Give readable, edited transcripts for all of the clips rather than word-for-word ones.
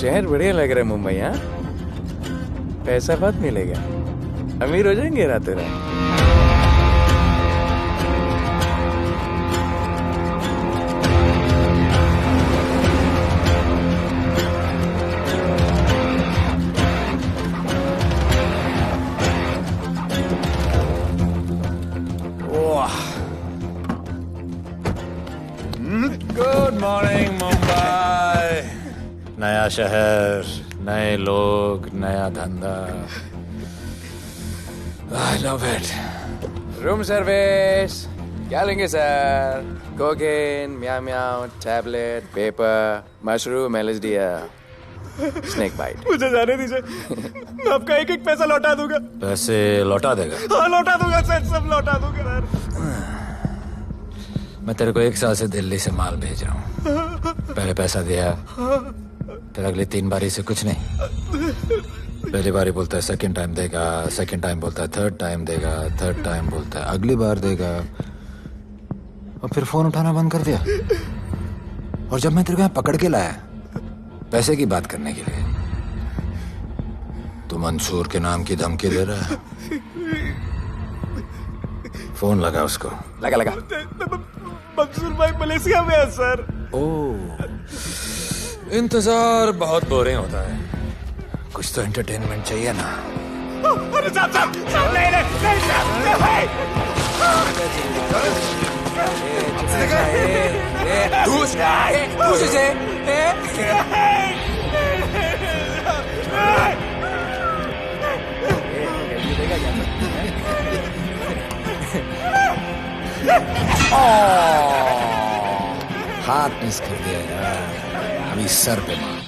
शहर बढ़िया लग रहा है मुंबई। हाँ, पैसा बहुत मिलेगा, अमीर हो जाएंगे रातों रात। Good morning Mumbai. नया शहर, नए लोग, नया धंधा। I love it. Room service क्या लेंगे sir? Cocaine, meow meow, tablet, paper, mushroom, LSD, snake bite. मुझे जाने दीजिए, मैं आपका एक एक पैसा लौटा दूंगा। पैसे लौटा देगा? हाँ लौटा दूंगा सर, सब लौटा दूंगा सर। मैं तेरे को 1 साल से दिल्ली से माल भेज रहा हूँ। पहले पैसा दिया, फिर अगली 3 बारी से कुछ नहीं। पहली बारी बोलता है सेकंड टाइम देगा, सेकंड टाइम बोलता है थर्ड टाइम देगा, थर्ड टाइम बोलता है अगली बार देगा, और फिर फोन उठाना बंद कर दिया। और जब मैं तेरे को यहाँ पकड़ के लाया पैसे की बात करने के लिए, तो मंसूर के नाम की धमकी दे रहा है। फोन लगा उसको। लगा लगा। मंसूर भाई मलेशिया में है सर। ओह, इंतजार बहुत बोरिंग होता है, कुछ तो एंटरटेनमेंट चाहिए ना। अरे साहब साहब साहब, नहीं नहीं साहब भाई। हाथ मिस कर दिया यार, अभी सर पे मार।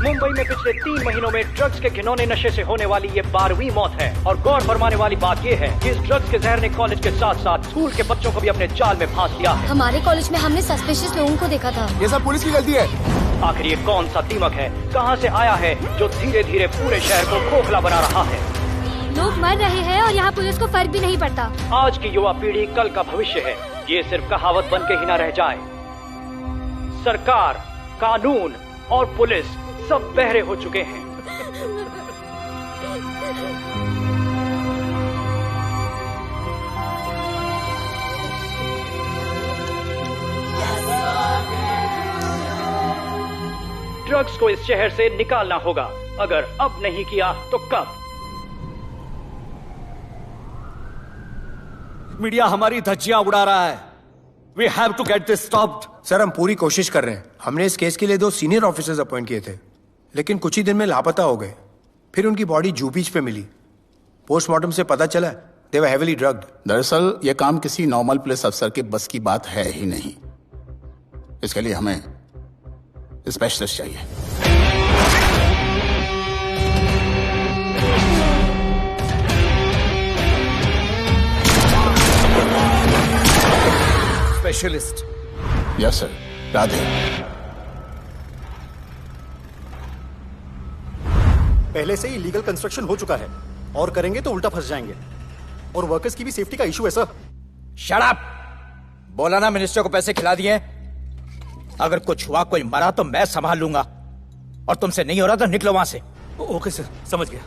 मुंबई में पिछले 3 महीनों में ड्रग्स के घिनौने नशे से होने वाली ये 12वीं मौत है। और गौर फरमाने वाली बात ये है कि इस ड्रग्स के जहर ने कॉलेज के साथ साथ स्कूल के बच्चों को भी अपने जाल में फांस लिया है। हमारे कॉलेज में हमने सस्पिशियस लोगों को देखा था। ये सब पुलिस की गलती है। आखिर ये कौन सा दीमक है, कहां से आया है, जो धीरे धीरे पूरे शहर को खोखला बना रहा है? लोग मर रहे हैं और यहाँ पुलिस को फर्क भी नहीं पड़ता। आज की युवा पीढ़ी कल का भविष्य है, ये सिर्फ कहावत बन के ही न रह जाए। सरकार, कानून और पुलिस सब बहरे हो चुके हैं। ड्रग्स को इस शहर से निकालना होगा, अगर अब नहीं किया तो कब? मीडिया हमारी धज्जियां उड़ा रहा है। We have to get this stopped. Sir हम पूरी कोशिश कर रहे हैं। हमने इस केस के लिए 2 सीनियर ऑफिसर्स अपॉइंट किए थे, लेकिन कुछ ही दिन में लापता हो गए। फिर उनकी बॉडी जू बीच पे मिली। पोस्टमार्टम से पता चला दे वर हेवीली ड्रग्ड। दरअसल यह काम किसी नॉर्मल पुलिस अफसर के बस की बात है ही नहीं। इसके लिए हमें स्पेशलिस्ट चाहिए। स्पेशलिस्ट? Yes sir. राधे। पहले से ही लीगल कंस्ट्रक्शन हो चुका है, और करेंगे तो उल्टा फंस जाएंगे। और वर्कर्स की भी सेफ्टी का इशू है सर। Shut up! बोला ना मिनिस्टर को पैसे खिला दिए। अगर कुछ हुआ, कोई मरा तो मैं संभाल लूंगा, और तुमसे नहीं हो रहा तो निकलो वहां से। ओके सर, समझ गया।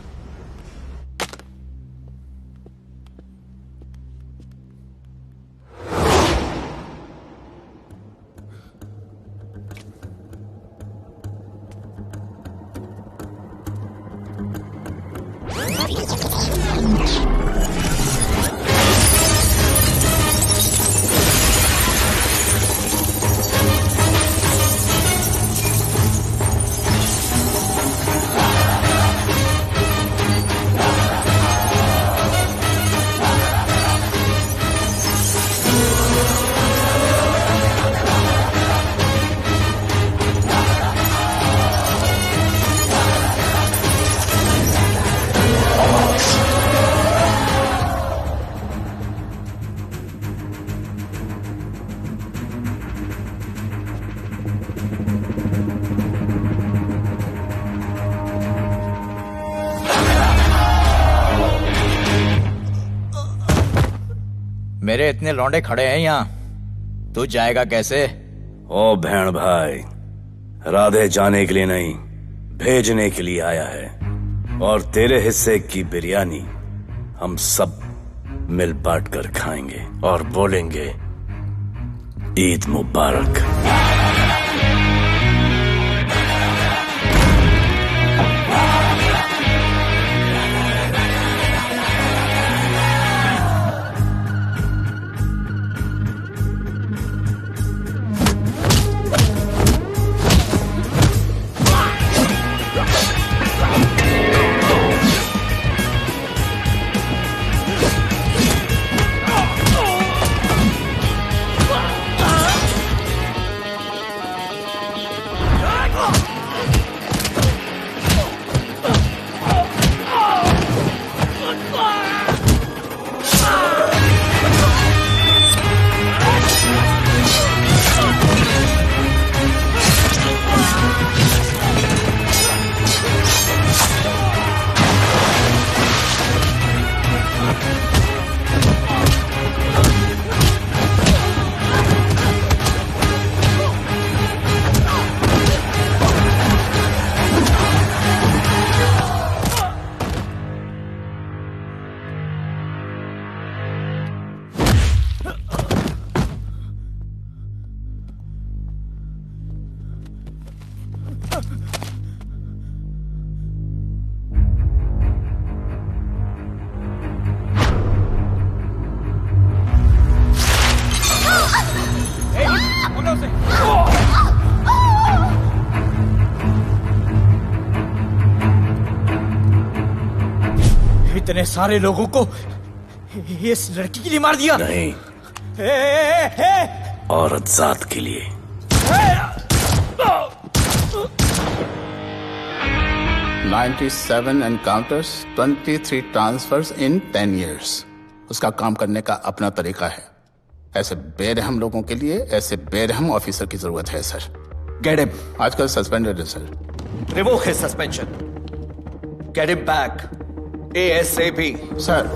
मेरे इतने लौंडे खड़े हैं यहाँ, तू जाएगा कैसे? ओ बहन भाई, राधे जाने के लिए नहीं, भेजने के लिए आया है। और तेरे हिस्से की बिरयानी हम सब मिल बांट कर खाएंगे और बोलेंगे ईद मुबारक। इतने सारे लोगों को इस लड़की के लिए मार दिया? नहीं, औरत जात के लिए। $97 encounters, 23 transfers in 10 years. उसका काम करने का अपना तरीका है। ऐसे बेरहम लोगों के लिए ऐसे बेरहम ऑफिसर की जरूरत है सर। Get him. आजकल सस्पेंडेड है sir. Revoke his suspension. Get him back. ASAP. Sir,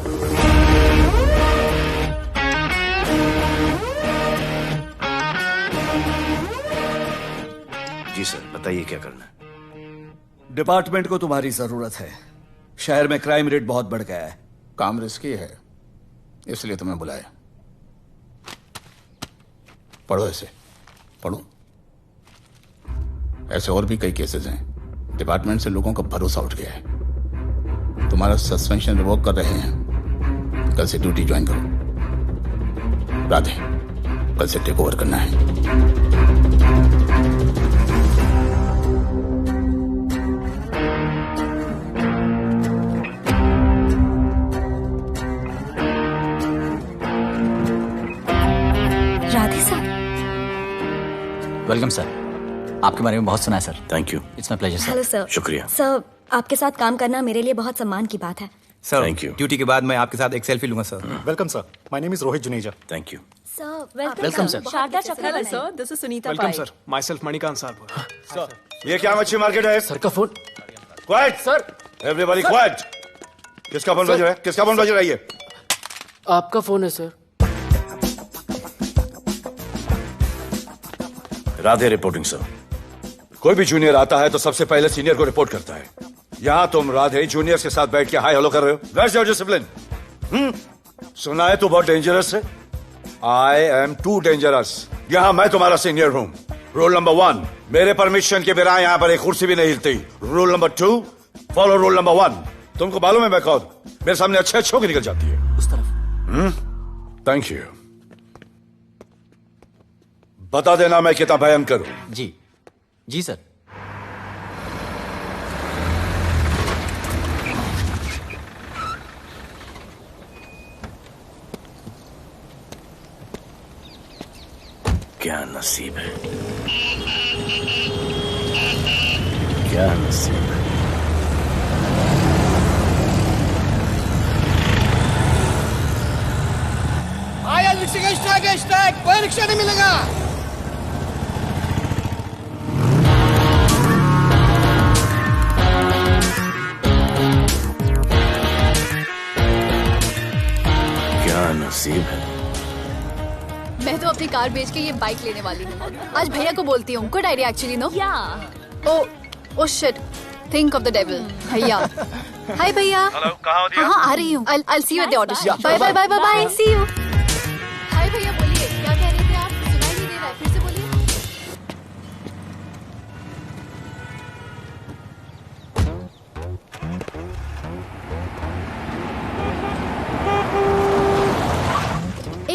जी सर, बताइए क्या करना है। डिपार्टमेंट को तुम्हारी जरूरत है। शहर में क्राइम रेट बहुत बढ़ गया है। काम रिस्की है, इसलिए तुम्हें बुलाया। पढ़ो ऐसे, पढ़ो। ऐसे और भी कई केसेस हैं। डिपार्टमेंट से लोगों का भरोसा उठ गया है। तुम्हारा सस्पेंशन रिवोक कर रहे हैं। कल से ड्यूटी ज्वाइन करो। राधे, कल से टेक ओवर करना है। राधे सर। Welcome sir. आपके बारे में बहुत सुना है sir. Thank you. It's my pleasure sir. Hello sir. शुक्रिया। सर, आपके साथ काम करना मेरे लिए बहुत सम्मान की बात है। Sir, Thank you. ड्यूटी के बाद मैं आपके साथ एक सेल्फी लूंगा sir. Welcome sir, my name is Rohit Juneja. Thank you. Sir, welcome sir. Sharada Chakraborty. Sir, this is Sunita welcome Pai. Sir, myself Manikant साहब। ये क्या मच्छी मार्केट है? सर का phone. Quiet sir, everybody quiet. किसका फोन बज रहा है? किसका फोन बज रहा है? ये आपका फोन है सर। Radhe reporting sir. कोई भी जूनियर आता है तो सबसे पहले सीनियर को रिपोर्ट करता है। यहाँ तुम राधे जूनियर्स के साथ बैठ के हाई हेलो कर रहे हो। Where's your discipline? सुना है तू बहुत डेंजरस है। I am too dangerous. यहाँ मैं तुम्हारा सीनियर हूँ। रूल नंबर 1, मेरे परमिशन के बिना यहाँ पर एक कुर्सी भी नहीं हिलती। Rule number 2, follow rule number 1। तुमको मालूम है मैं कौन? मेरे सामने अच्छे अच्छे निकल जाती है। उस तरफ। Thank you. बता देना मैं कितना भयंकर हूं। जी जी सर। क्या नसीब है, क्या नसीब है। आया रिक्शा का स्ट्राइक है, स्ट्राइक। कोई रिक्शा नहीं मिलेगा। क्या नसीब है, अपनी कार बेच के ये बाइक लेने वाली हूँ। आज भैया को बोलती हूँ। Good idea actually, no? Oh shit, think of the devil. भैया, हाय भैया। हेलो, कहाँ हो दिया? हाँ, आ रही हूँ। I'll see you at the auto shop. Bye bye bye bye bye. See you. हाय भैया, बोलिए क्या कह रहे थे आप? सुनाई नहीं दे रहा है, फिर से बोलिए।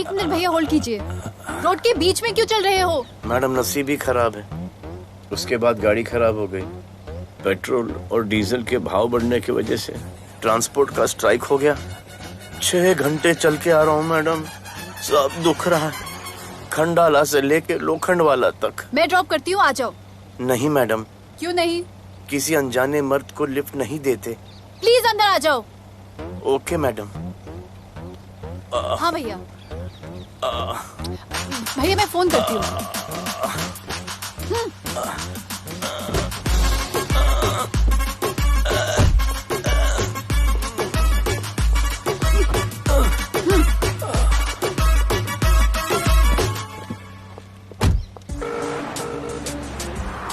एक मिनट भैया, होल्ड कीजिए। रोड के बीच में क्यों चल रहे हो? मैडम, नसीब ही खराब है। उसके बाद गाड़ी खराब हो गई। पेट्रोल और डीजल के भाव बढ़ने की वजह से ट्रांसपोर्ट का स्ट्राइक हो गया। 6 घंटे चल के आ रहा हूँ मैडम, सब दुख रहा है, खंडाला से लेके लोखंडवाला तक। मैं ड्रॉप करती हूँ, आ जाओ। नहीं मैडम। क्यों नहीं? किसी अनजाने मर्द को लिफ्ट नहीं देते। प्लीज अंदर आ जाओ। Okay madam. हाँ भैया। भैया मैं फोन करती हूँ।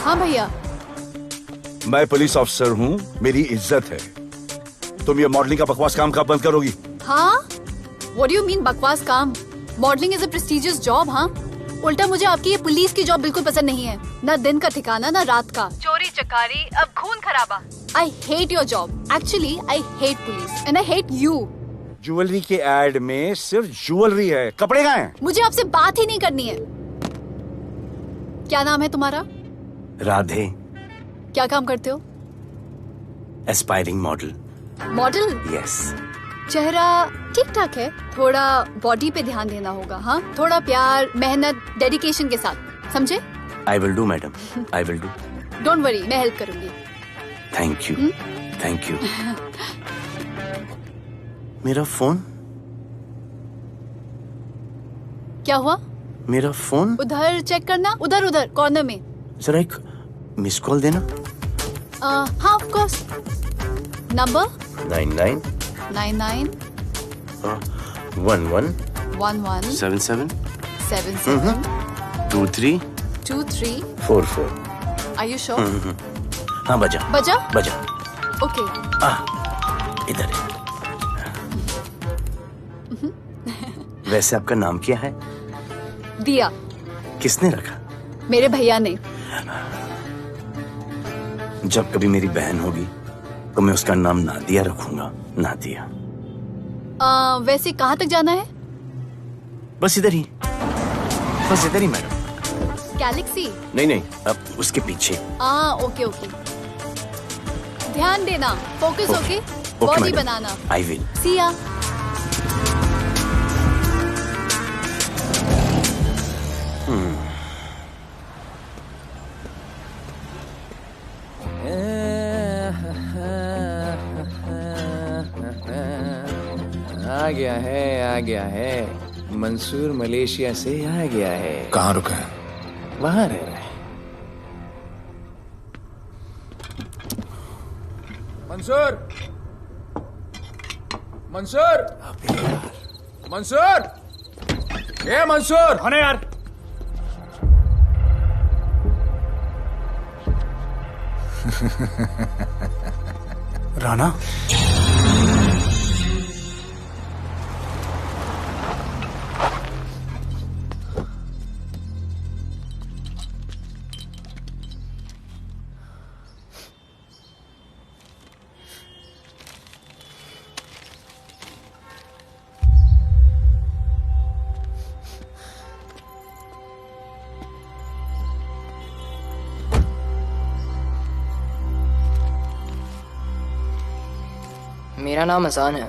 हाँ भैया। मैं पुलिस ऑफिसर हूँ, मेरी इज्जत है। तुम ये मॉडलिंग का बकवास काम कब बंद करोगी? हाँ? What do you mean बकवास काम? Modelling is a prestigious job. हाँ, उल्टा मुझे आपकी ये पुलिस की जॉब बिल्कुल पसंद नहीं है। ना दिन का ठिकाना, ना रात का। चोरी चकारी, अब खून खराबा। I hate your job. Actually, I hate police and I hate you. Jewellery के एड में सिर्फ ज्वेलरी है, कपड़े कहाँ हैं? मुझे आपसे बात ही नहीं करनी है। क्या नाम है तुम्हारा? राधे। क्या काम करते हो? Aspiring model. मॉडल? यस। चेहरा ठीक ठाक है, थोड़ा बॉडी पे ध्यान देना होगा। हाँ, थोड़ा प्यार, मेहनत, डेडिकेशन के साथ, समझे? I will do madam, I will do. Don't worry, मैं हेल्प करूंगी। Thank you, thank you. मेरा फोन? क्या हुआ? मेरा फोन? उधर चेक करना, उधर उधर कॉर्नर में। जरा एक मिस कॉल देना। हाँ of course. Number 99 99 11 11 77 77 23 23 44। Are you sure? हाँ बजा बजा? बजा। ओके। इधर है। वैसे आपका नाम क्या है? दिया। किसने रखा? मेरे भैया ने। जब कभी मेरी बहन होगी तो मैं उसका नाम नादिया रखूंगा। नादिया। वैसे कहाँ तक जाना है? बस इधर ही, बस इधर ही मैडम। गैलेक्सी? नहीं नहीं, अब उसके पीछे। Okay okay. ध्यान देना, फोकस ओके। बॉडी बनाना। I will. See ya. आ गया है। मंसूर मलेशिया से आ गया है। कहाँ रुका है? वहां रह रहा है। मंसूर, मंसूर, मंसूर, ये मंसूर। होने यार। राणा, मेरा नाम अजान है।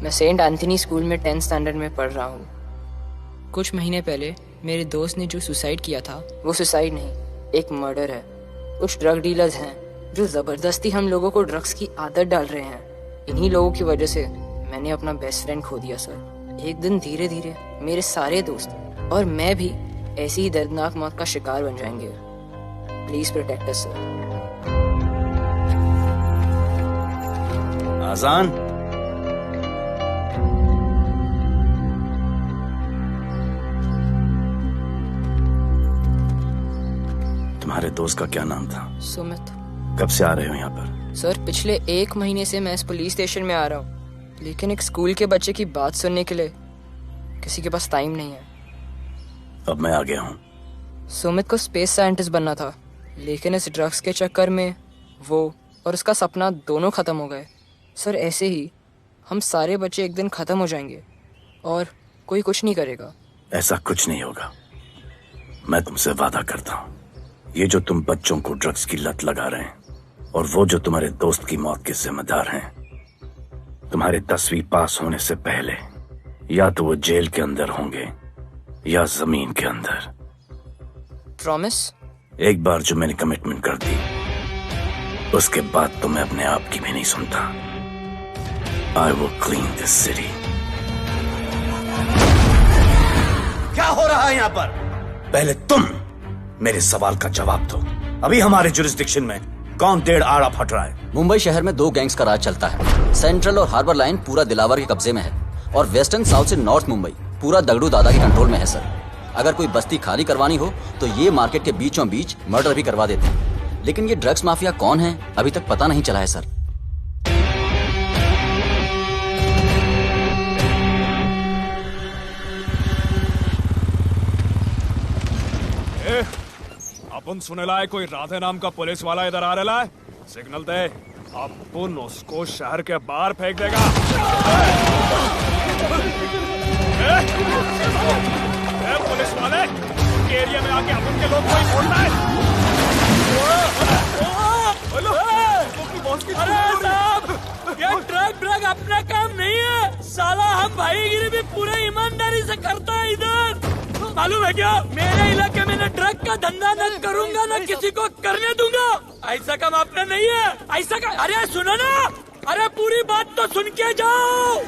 मैं सेंट एंथनी स्कूल में 10th स्टैंडर्ड में पढ़ रहा हूँ। कुछ महीने पहले मेरे दोस्त ने जो सुसाइड किया था, वो सुसाइड नहीं, एक मर्डर है। कुछ ड्रग डीलर्स हैं जो जबरदस्ती हम लोगों को ड्रग्स की आदत डाल रहे हैं। इन्हीं लोगों की वजह से मैंने अपना बेस्ट फ्रेंड खो दिया सर। एक दिन धीरे धीरे मेरे सारे दोस्त और मैं भी ऐसी ही दर्दनाक मौत का शिकार बन जाएंगे। Please protect us sir. Azaan, तुम्हारे दोस्त का क्या नाम था? सुमित। कब से आ रहे हो यहाँ पर? सर पिछले 1 महीने से मैं इस पुलिस स्टेशन में आ रहा हूँ, लेकिन एक स्कूल के बच्चे की बात सुनने के लिए किसी के पास टाइम नहीं है। अब मैं आ गया हूँ। सुमित को स्पेस साइंटिस्ट बनना था, लेकिन इस ड्रग्स के चक्कर में वो और उसका सपना दोनों खत्म हो गए। सर ऐसे ही हम सारे बच्चे एक दिन खत्म हो जाएंगे और कोई कुछ नहीं करेगा। ऐसा कुछ नहीं होगा, मैं तुमसे वादा करता हूँ। ये जो तुम बच्चों को ड्रग्स की लत लगा रहे हैं और वो जो तुम्हारे दोस्त की मौत के जिम्मेदार हैं, तुम्हारे 10वीं पास होने से पहले या तो वो जेल के अंदर होंगे या जमीन के अंदर। प्रॉमिस? एक बार जो मैंने कमिटमेंट कर दी, उसके बाद तो मैं अपने आप की भी नहीं सुनता। I will clean this city. क्या हो रहा है यहाँ पर? पहले तुम मेरे सवाल का जवाब दो। अभी हमारे जुरिस्डिक्शन में कौन डेढ़ आड़ा फट रहा है? मुंबई शहर में 2 गैंग्स का राज चलता है। सेंट्रल और हार्बर लाइन पूरा दिलावर के कब्जे में है और वेस्टर्न साउथ से नॉर्थ मुंबई पूरा दगड़ू दादा के कंट्रोल में है सर। अगर कोई बस्ती खाली करवानी हो तो ये मार्केट के बीचों बीच मर्डर भी करवा देते हैं। लेकिन ये ड्रग्स माफिया कौन है अभी तक पता नहीं चला है सर। अपन सुनेला है कोई राधे नाम का पुलिस वाला इधर आ रहा है। सिग्नल दे, अपन उसको शहर के बाहर फेंक देगा। पुलिस वाले एरिया में आके अपन के लोग कोई छोड़ना है। अरे साहब, ये ड्रग अपना काम नहीं है। साला हम भाईगिरी भी पूरे ईमानदारी से करता है इधर। मालूम है क्या, मेरे इलाके में न ड्रग का धंधा न करूंगा न किसी को करने दूंगा। ऐसा काम अपना नहीं है। ऐसा का, अरे सुनो ना, अरे पूरी बात तो सुन के जाओ।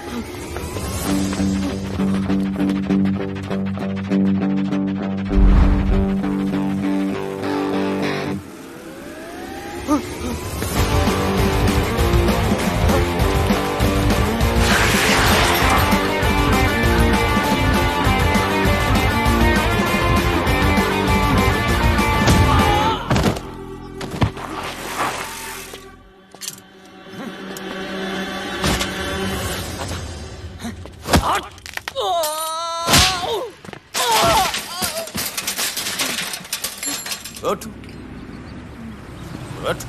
Good. Good.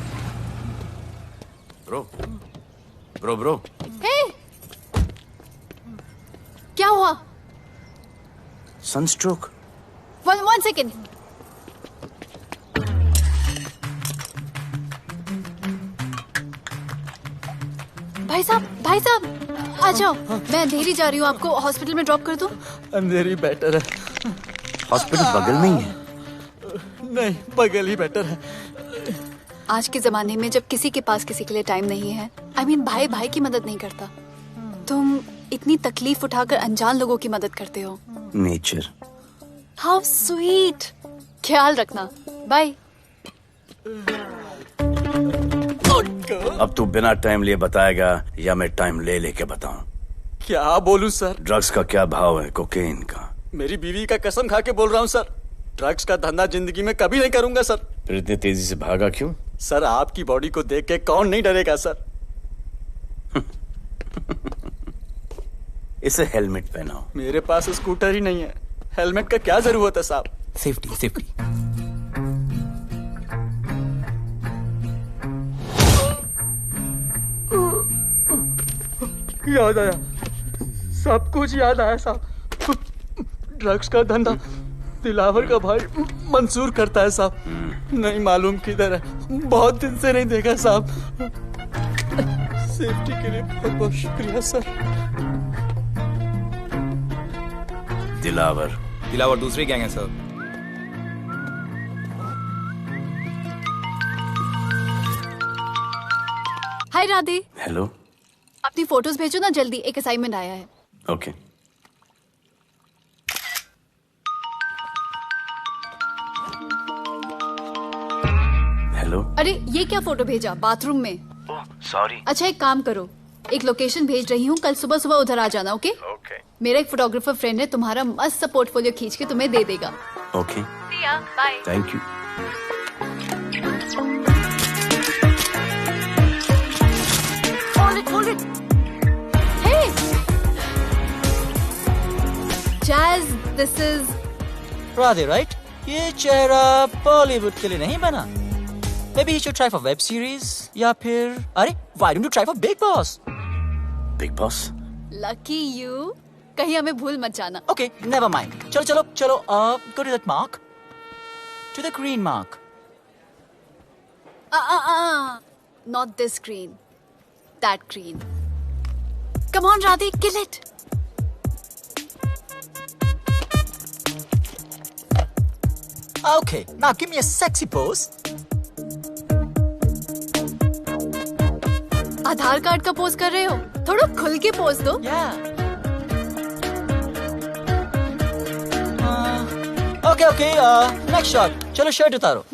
Bro. Hey! क्या हुआ? Sunstroke. One second. भाई साहब, आ जाओ। मैं अंधेरी जा रही हूँ, आपको हॉस्पिटल में ड्रॉप कर दूँ? अंधेरी बेटर है। हॉस्पिटल बगल में ही है? नहीं, बगल ही बेटर है। आज के जमाने में जब किसी के पास किसी के लिए टाइम नहीं है, भाई की मदद नहीं करता, तुम इतनी तकलीफ उठाकर अनजान लोगों की मदद करते हो। नेचर। How sweet. ख्याल रखना। बाय। अब तू बिना टाइम लिए बताएगा या मैं टाइम ले लेके बताऊं? क्या बोलूं सर? ड्रग्स का क्या भाव है कोकेन का? मेरी बीवी का कसम खा के बोल रहा हूँ सर, ड्रग्स का धंधा जिंदगी में कभी नहीं करूंगा सर। फिर इतनी तेजी से भागा क्यों? सर आपकी बॉडी को देख के कौन नहीं डरेगा सर। इसे हेलमेट पहनाओ। मेरे पास स्कूटर ही नहीं है, हेलमेट का क्या जरूरत है साहब? सेफ्टी। याद आया, सब कुछ याद आया साहब। ड्रग्स का धंधा दिलावर का भाई मंसूर करता है साहब। नहीं मालूम किधर है, बहुत दिन से नहीं देखा साहब। सेफ्टी के लिए बहुत बहुत शुक्रिया सर। दिलावर दूसरी गैंग है सर। हाय राधे। हेलो। अपनी फोटोज भेजो ना जल्दी, एक असाइनमेंट आया है। ओके। हेलो। अरे ये क्या फोटो भेजा बाथरूम में? सॉरी। अच्छा एक काम करो, एक लोकेशन भेज रही हूँ, कल सुबह सुबह उधर आ जाना। ओके? मेरा एक फोटोग्राफर फ्रेंड है, तुम्हारा मस्त सा पोर्टफोलियो खींच के तुम्हें दे देगा। Okay. Bye. Thank you. Hold it. Hey! Jazz, this is... Radhe, right? ये चेहरा बॉलीवुड के लिए नहीं बना. Maybe you should try for web series या फिर अरे why don't you try for Big Boss? Big Boss? Lucky you. कहीं हमें भूल मत जाना. Okay, never mind. चलो. Go to that mark. To the green mark. Not this green. That green. Come on, Radhi, kill it. Okay, now give me a sexy pose. Aadhaar card का pose कर रहे हो? थोड़ा खुल के pose दो. Okay. Next shot. चलो shirt उतारो.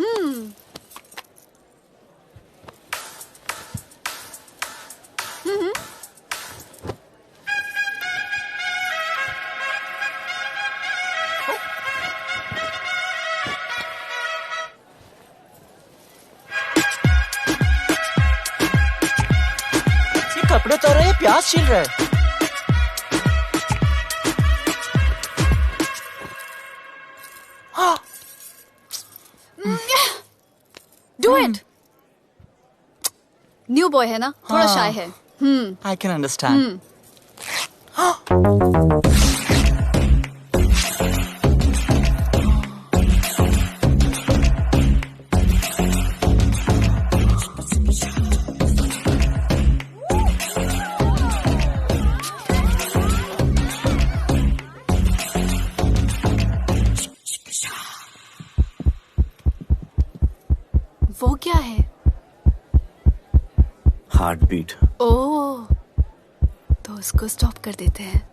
कपड़े उतारो या प्याज छील रहा है. Do it. न्यू बॉय है ना, थोड़ा शाय है. I can understand. वो क्या है? Heart beat. ओह, तो उसको स्टॉप कर देते हैं.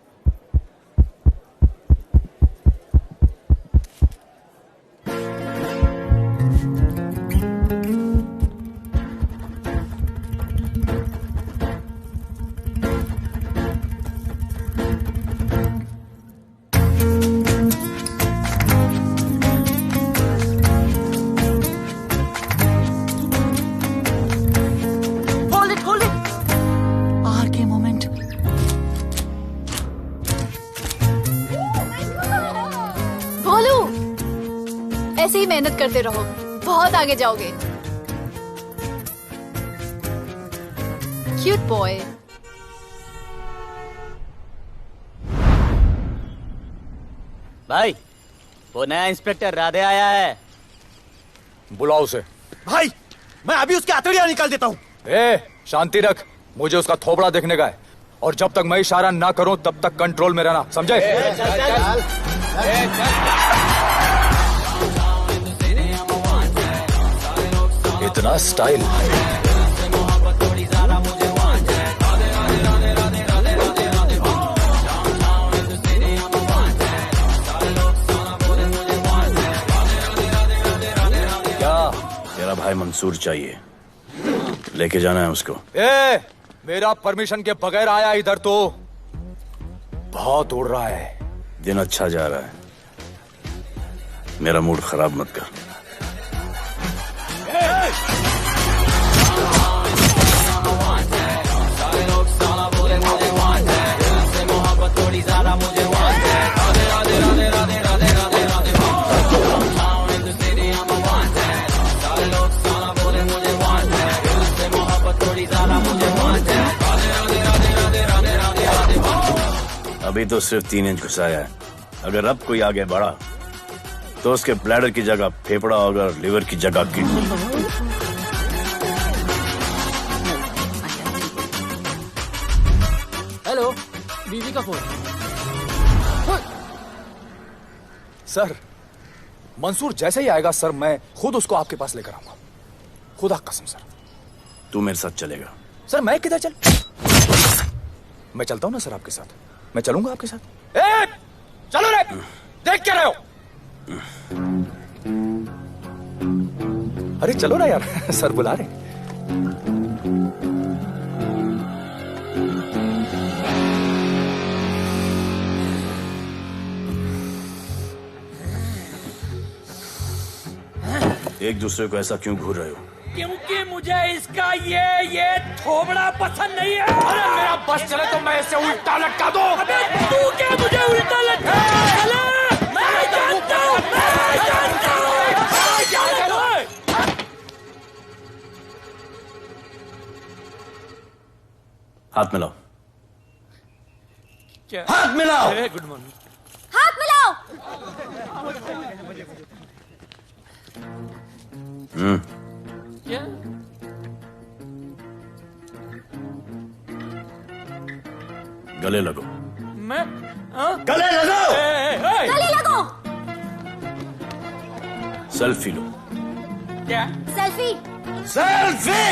ऐसे ही मेहनत करते रहो, बहुत आगे जाओगे. Cute boy. भाई, वो नया इंस्पेक्टर राधे आया है. बुलाओ उसे. भाई, मैं अभी उसकी हथेलियां निकाल देता हूँ. शांति रख. मुझे उसका थोबड़ा देखने का है, और जब तक मैं इशारा ना करूं तब तक कंट्रोल में रहना, समझे? इतना स्टाइल. क्या? तेरा भाई मंसूर चाहिए, लेके जाना है उसको. मेरा परमिशन के बगैर आया इधर तो. बहुत उड़ रहा है. दिन अच्छा जा रहा है, मेरा मूड खराब मत कर. अभी तो सिर्फ 3 इंच घुसाया है. अगर अब कोई आगे बढ़ा तो उसके ब्लैडर की जगह फेफड़ा होगा और लिवर की जगह किडनी. हेलो, बीवी का फोन. सर, मंसूर जैसे ही आएगा सर, मैं खुद उसको आपके पास लेकर आऊंगा. खुदा कसम सर. तू मेरे साथ चलेगा? सर मैं किधर मैं चलता हूं ना सर आपके साथ. मैं चलूंगा आपके साथ. चलो रे, देख क्या रहे हो? अरे चलो ना यार, सर बुला रहे. एक दूसरे को ऐसा क्यों घूर रहे हो? क्योंकि मुझे इसका ये थोबड़ा पसंद नहीं है। अरे मेरा बस चले तो मैं इसे उल्टा लटका दूं। अबे तू क्या मुझे उल्टा लटका? मैं जानता हूँ। हाथ मिलाओ। क्या? हाथ मिलाओ। Good morning. हाथ मिलाओ। क्या? गले लगो। मैं गले लगो। गले लगो। सेल्फी लो। क्या? सेल्फी। सेल्फी।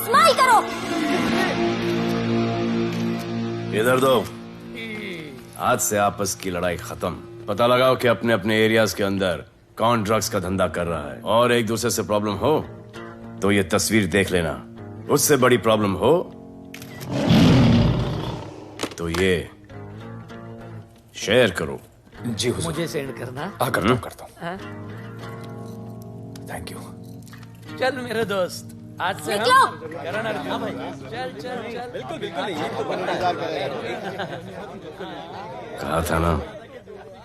स्माइल करो। इधर दो। आज से आपस की लड़ाई खत्म। पता लगाओ कि अपने अपने एरियाज के अंदर कौन ड्रग्स का धंधा कर रहा है, और एक दूसरे से प्रॉब्लम हो तो ये तस्वीर देख लेना। उससे बड़ी प्रॉब्लम हो तो ये शेयर करो। जी हुजूर। मुझे सेंड करना। करता हूँ। हाँ? Thank you. चल मेरे दोस्त, आज से निकलो। हम करण अर्जुन भाई। चल चल चल। बिल्कुल बिल्कुल। कहा था ना,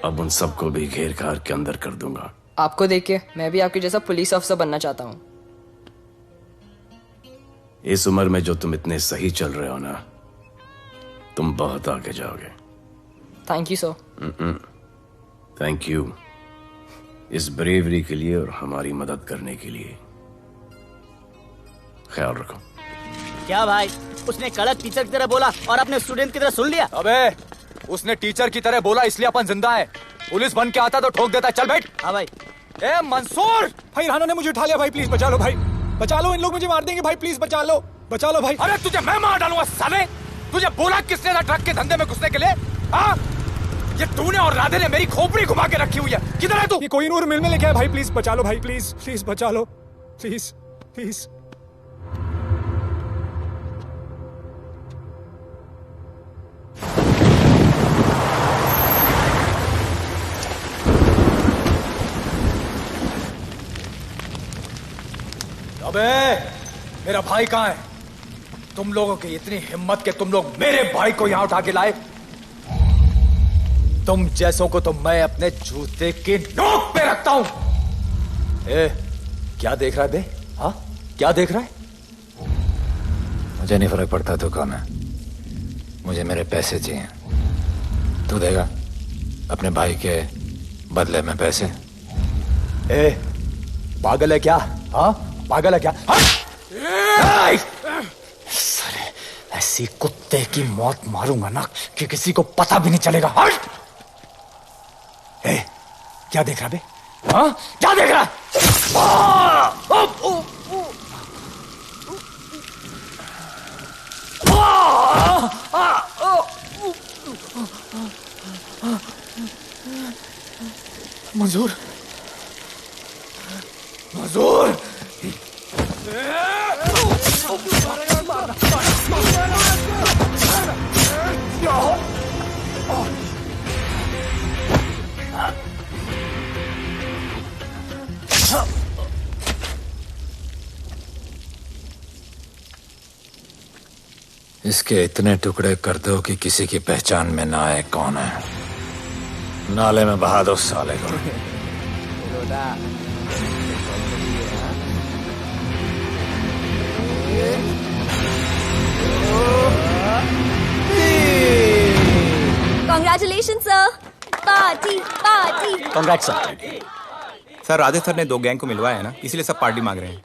अब उन सबको भी घेर घार के अंदर कर दूंगा। आपको देख के मैं भी आपके जैसा पुलिस ऑफिसर बनना चाहता हूँ। इस उम्र में जो तुम इतने सही चल रहे हो ना, तुम बहुत आगे जाओगे। Thank you sir. Thank you इस ब्रेवरी के लिए और हमारी मदद करने के लिए। ख्याल रखो। क्या भाई, उसने कड़क टीचर की तरह बोला और अपने स्टूडेंट की तरह सुन लिया? अबे उसने टीचर की तरह बोला इसलिए अपन जिंदा है। पुलिस बन के आता तो ठोक देता। चल बैठ। हाँ भाई। ए मंसूर, भाई राना ने मुझे उठा लिया। भाई प्लीज बचा लो। भाई बचा लो, इन लोग मुझे मार देंगे। भाई प्लीज बचा लो, बचा लो भाई। अरे तुझे मैं मार डालूंगा साले। तुझे बोला किसने था ट्रक के धंधे में घुसने के लिए? हाँ, ये तूने और राधे ने मेरी खोपड़ी घुमा के रखी हुई है। किधर है तू? ये कोई नूर मिल में लेके आया। भाई प्लीज बचा लो। भाई प्लीज प्लीज बचा लो, प्लीज प्लीज। अबे मेरा भाई कहाँ है? तुम लोगों की इतनी हिम्मत कि तुम लोग मेरे भाई को यहां उठा के लाए। तुम जैसों को तो मैं अपने जूते की नोक पे रखता हूं। ए, क्या देख रहा है बे? हाँ, क्या देख रहा है? मुझे नहीं फर्क पड़ता तू कौन है। मुझे मेरे पैसे चाहिए। तू देगा अपने भाई के बदले में पैसे? ए, पागल है क्या? हाँ, पागल है क्या? साले, ऐसी कुत्ते की मौत मारूंगा ना कि किसी को पता भी नहीं चलेगा। ए, क्या देख रहा बे? हाँ, क्या देख रहा? मंजूर, मंजूर। इसके इतने टुकड़े कर दो कि किसी की पहचान में ना आए कौन है। नाले में बहा दो साले को। Congratulations, sir. Party party. Congrats sir. Sir Radhe sir ने 2 गैंग को मिलवाया है ना, इसीलिए सब पार्टी मांग रहे हैं।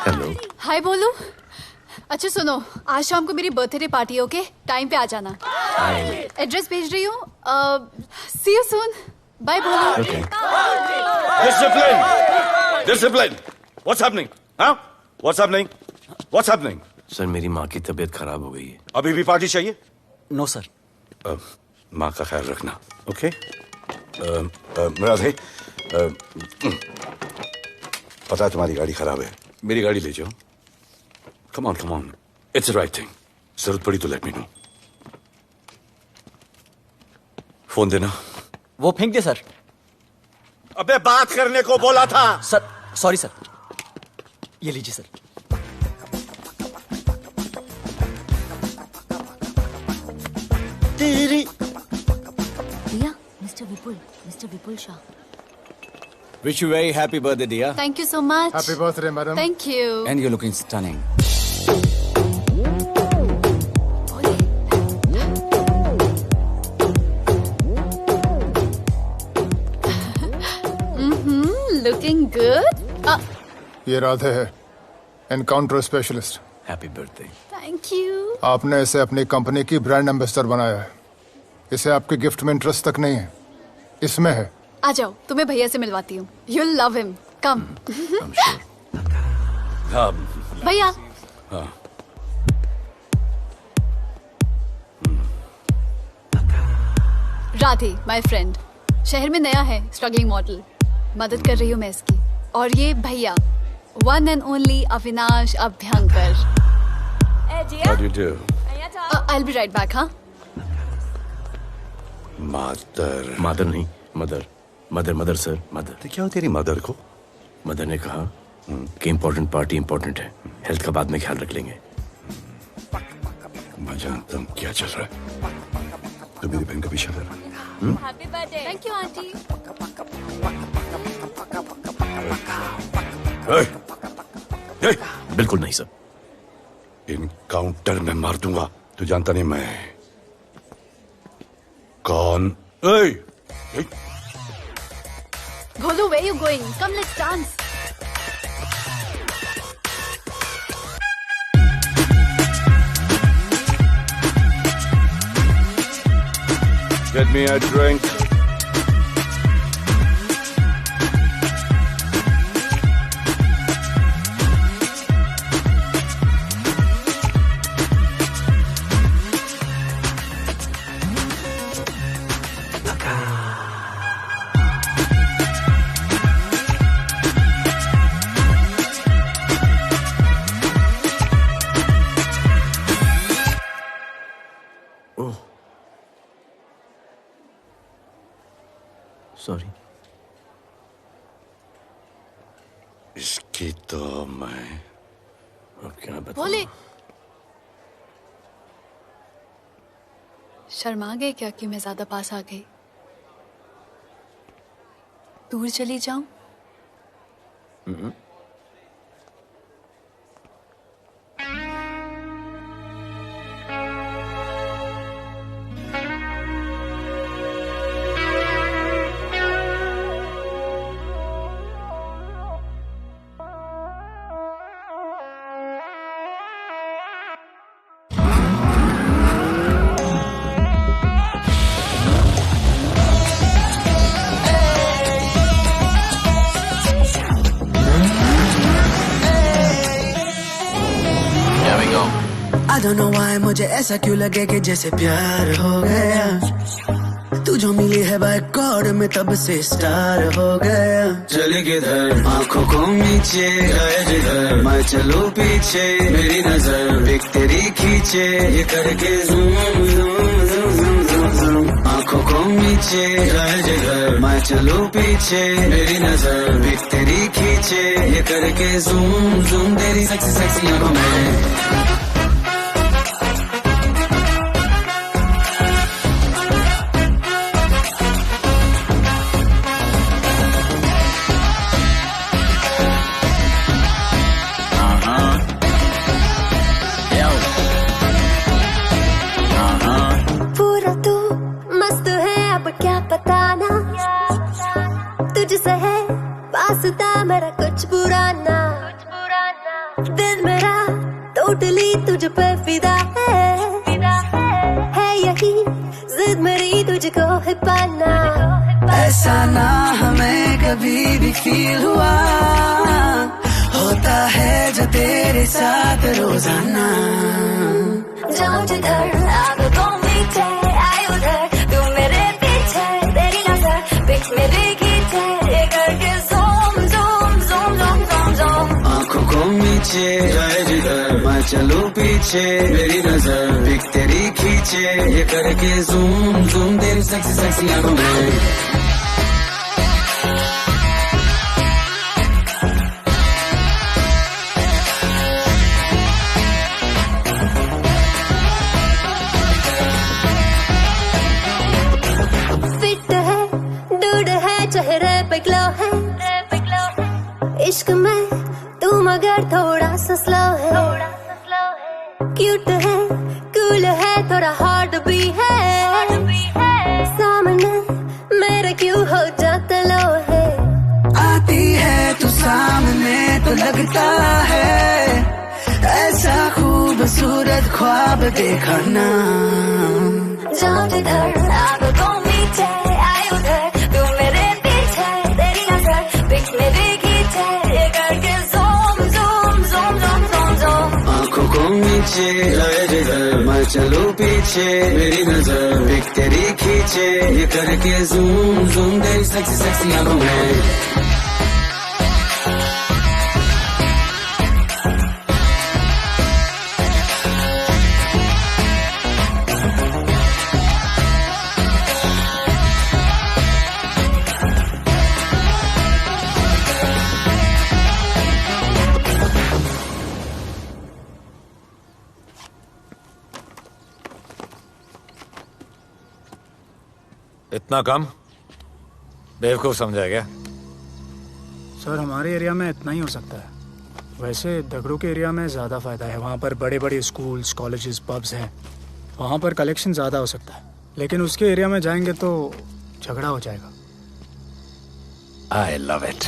हेलो। हाय बोलू। अच्छा सुनो, आज शाम को मेरी बर्थडे पार्टी, ओके? टाइम पे आ जाना। एड्रेस भेज रही हूँ। सी यू सून। बाय बोलू। Discipline! Discipline! What's happening? Huh? What's happening? What's happening? Sir, मेरी माँ की तबीयत खराब हो गई है। अभी भी पार्टी चाहिए? No sir. माँ का ख्याल रखना, ओके? राधे, पता है तुम्हारी गाड़ी खराब है, मेरी गाड़ी ले जाओ। Come on, it's the right thing. जरूरत पड़ी तो लेट मी नो। फोन देना। वो फेंक दे सर। अबे बात करने को बोला था। सर सॉरी सर, ये लीजिए सर। तेरी दिया, mister Vipul Shah. Wish you very happy birthday, dear. Thank you so much. Happy birthday, madam. Thank you. And you're looking stunning. Looking good. ये राधे है, encounter specialist. Happy birthday. Thank you. आपने इसे अपनी company की brand ambassador बनाया है। इसे आपके गिफ्ट में इंटरेस्ट तक नहीं है, इसमें है। आ जाओ, तुम्हें भैया से मिलवाती हूँ। You'll love him. Come. भैया। Radhe, my friend. शहर में नया है, स्ट्रगलिंग मॉडल। मदद कर रही हूँ मैं इसकी। और ये भैया, one and only Avinash Abhyankar. How do you do? I'll be right back, हाँ? मदर नहीं, मदर सर, मदर। क्या हो तेरी मदर को? मदर ने कहा कि इम्पोर्टेंट पार्टी इम्पोर्टेंट है, हेल्थ का बाद में ख्याल रख लेंगे। मैं जानता हूँ क्या चल रहा है। तो मेरी बहन का पीछा कर। Happy birthday. Thank you, auntie. बिल्कुल नहीं सर। इनकाउंटर में मार दूंगा। तू जानता नहीं मैं कौन? Golu, where you going? Come, let's dance. Get me a drink. Sorry. इसकी तो मैं अब क्या बताऊं? बोले। शर्मा गए क्या कि मैं ज्यादा पास आ गई? दूर चली जाऊं? I don't know why मुझे ऐसा क्यों लगे कि जैसे प्यार हो गया। तू जो मिली है बाय गॉड में तब से स्टार हो गया। चले किधर आंखों को नीचे गए जिधर, मैं चलूं पीछे मेरी नजर एक तेरी खींचे ये करके zoom zoom zoom zoom zoom zoom. आंखों को नीचे गए जिधर, मैं चलूं पीछे मेरी नजर एक तेरी खींचे ये करके ज़ूम ज़ूम। तेरी सेक्सी सेक्सी आंखों में मेरा कुछ पुराना दिल मेरा टोटली तुझ पे फिदा है यही जिद मेरी तुझको है पाना। ऐसा ना हमें कभी भी फील हुआ, होता है जो तेरे साथ रोजाना। जाऊं जिधर आंखों मीठे आए उधर, तू मेरे पीछे तेरी नजर पिक मेरी खींचे ये करके आंखों को नीचे जाए जिधर, मैं चलूं पीछे मेरी नजर एक तेरी खींचे ये करके ज़ूम ज़ूम। तेरी सेक्सी सेक्सी आंखों में इश्क में तू मगर थोड़ा सा स्लो है, क्यूट है, कूल है, थोड़ा हॉट भी है, सामने मेरे क्यों हो जाता लो है। आती है तू सामने तो लगता है ऐसा खूबसूरत ख्वाब देखा ना। जाओ जिधर आंखों नीचे आए उधर, तू मेरे पीछे तेरी नजर पिक्स मेरे खींचे, ये करके zoom zoom zoom zoom zoom zoom. आंखों को नीचे आए जिधर मैं चलूं पीछे, मेरी नजर पिक तेरी खींचे, ये करके ज़ूम ज़ूम तेरी सेक्सी सेक्सी आंखों में। इतना कम बेवकूफ समझा क्या? सर हमारे एरिया में इतना ही हो सकता है, वैसे दगड़ू के एरिया में ज़्यादा फ़ायदा है। वहाँ पर बड़े बड़े स्कूल्स, कॉलेजेस, पब्स हैं, वहाँ पर कलेक्शन ज़्यादा हो सकता है। लेकिन उसके एरिया में जाएंगे तो झगड़ा हो जाएगा। आई लव इट।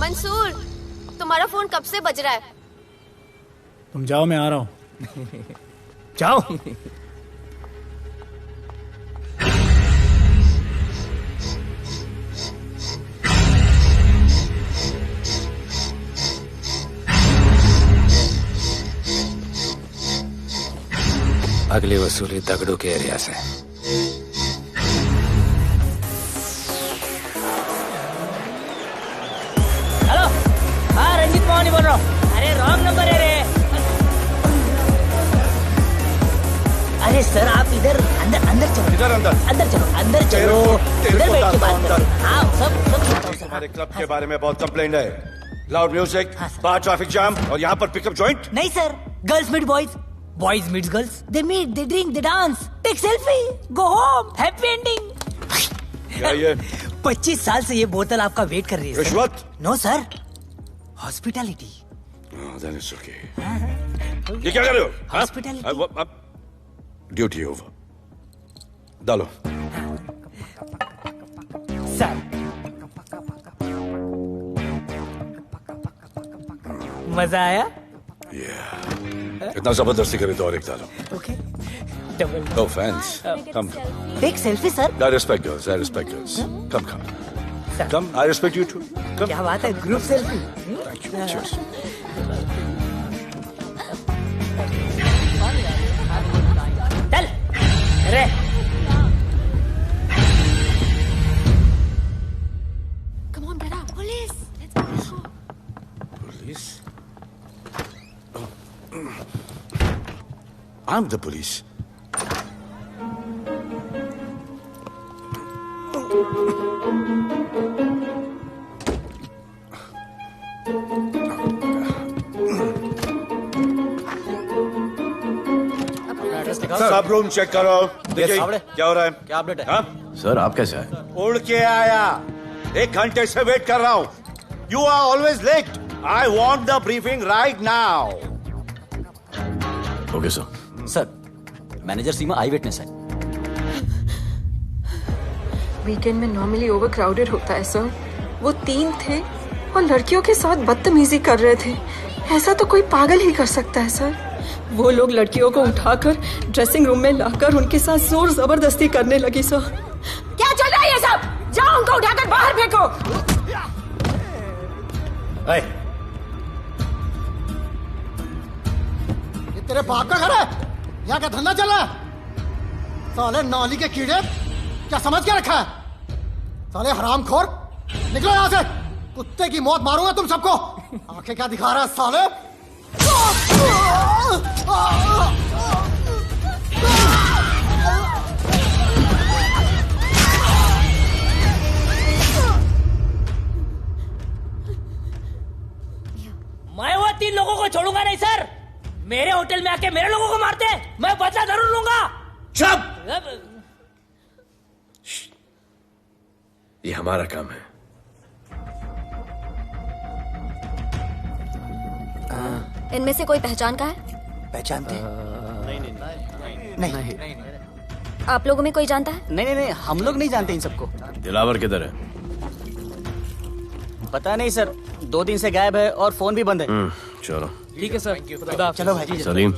मंसूर, तुम्हारा फोन कब से बज रहा है? तुम जाओ, मैं आ रहा हूँ। जाओ। अगली वसूली दगड़ू के एरिया से। हेलो, हाँ रंजीत मोहन बोल रहा हूँ। अरे रॉन्ग नंबर है रे। अरे सर आप इधर अंदर अंदर चलो। इधर अंदर अंदर चलो, अंदर चलो, इधर बैठ के बात करो। हाँ सब हमारे क्लब के बारे में बहुत कंप्लेंट है। लाउड म्यूजिक, बाहर ट्रैफिक जाम और यहाँ पर पिकअप जॉइंट। नहीं sir, girls meet boys, boys meet girls, they meet, they drink, they dance, take selfie, go home, happy ending. क्या ये 25 साल से ये बोतल आपका वेट कर रही है। रिश्वत? No sir, hospitality. ये क्या कर रहे हो? हॉस्पिटैलिटी। Duty over. डालो। सर मजा आया? इतना जबरदस्ती करे तो और एक डालो। Okay. No offense. Come. Take selfie sir. I respect girls. I respect girls. Come. Come. I respect you too. Come. क्या बात है, group selfie. Thank you. Cheers. चल रे। Come on, brother. Police. Police? I'm the police. सब room check करो। देखिए क्या हो रहा है। क्या अपडेट है? हाँ? सर आप कैसे आए? उड़ के आया, 1 घंटे से वेट कर रहा हूँ। You are always late. I want the briefing right now. Okay sir. Sir manager Seema eyewitness है। वीकेंड में नॉर्मली ओवर क्राउडेड होता है सर। वो 3 थे और लड़कियों के साथ बदतमीजी कर रहे थे। ऐसा तो कोई पागल ही कर सकता है सर। वो लोग लड़कियों को उठाकर ड्रेसिंग रूम में लाकर उनके साथ जोर जबरदस्ती करने लगी सर। क्या चल रहा है ये सब? जाओ उनको उठाकर बाहर फेंको। ये तेरे बाप का घर है? यहाँ क्या धंधा चल रहा है? साले नौली के कीड़े, क्या समझ के रखा है? साले हरामखोर, निकलो यहाँ से। कुत्ते की मौत मारूंगा तुम सबको। आंखें क्या दिखा रहा है साले? मैं वो 3 लोगों को छोड़ूंगा नहीं सर। मेरे होटल में आके मेरे लोगों को मारते, मैं बदला जरूर लूंगा। चुप! ये हमारा काम है। इनमें से कोई पहचान का है? पहचानते हैं? नहीं। आप लोगों में कोई जानता है? नहीं, हम लोग नहीं जानते इन सबको। दिलावर किधर है? पता नहीं सर, 2 दिन से गायब है और फोन भी बंद है। चलो ठीक है सर, चलो भाई। सलीम।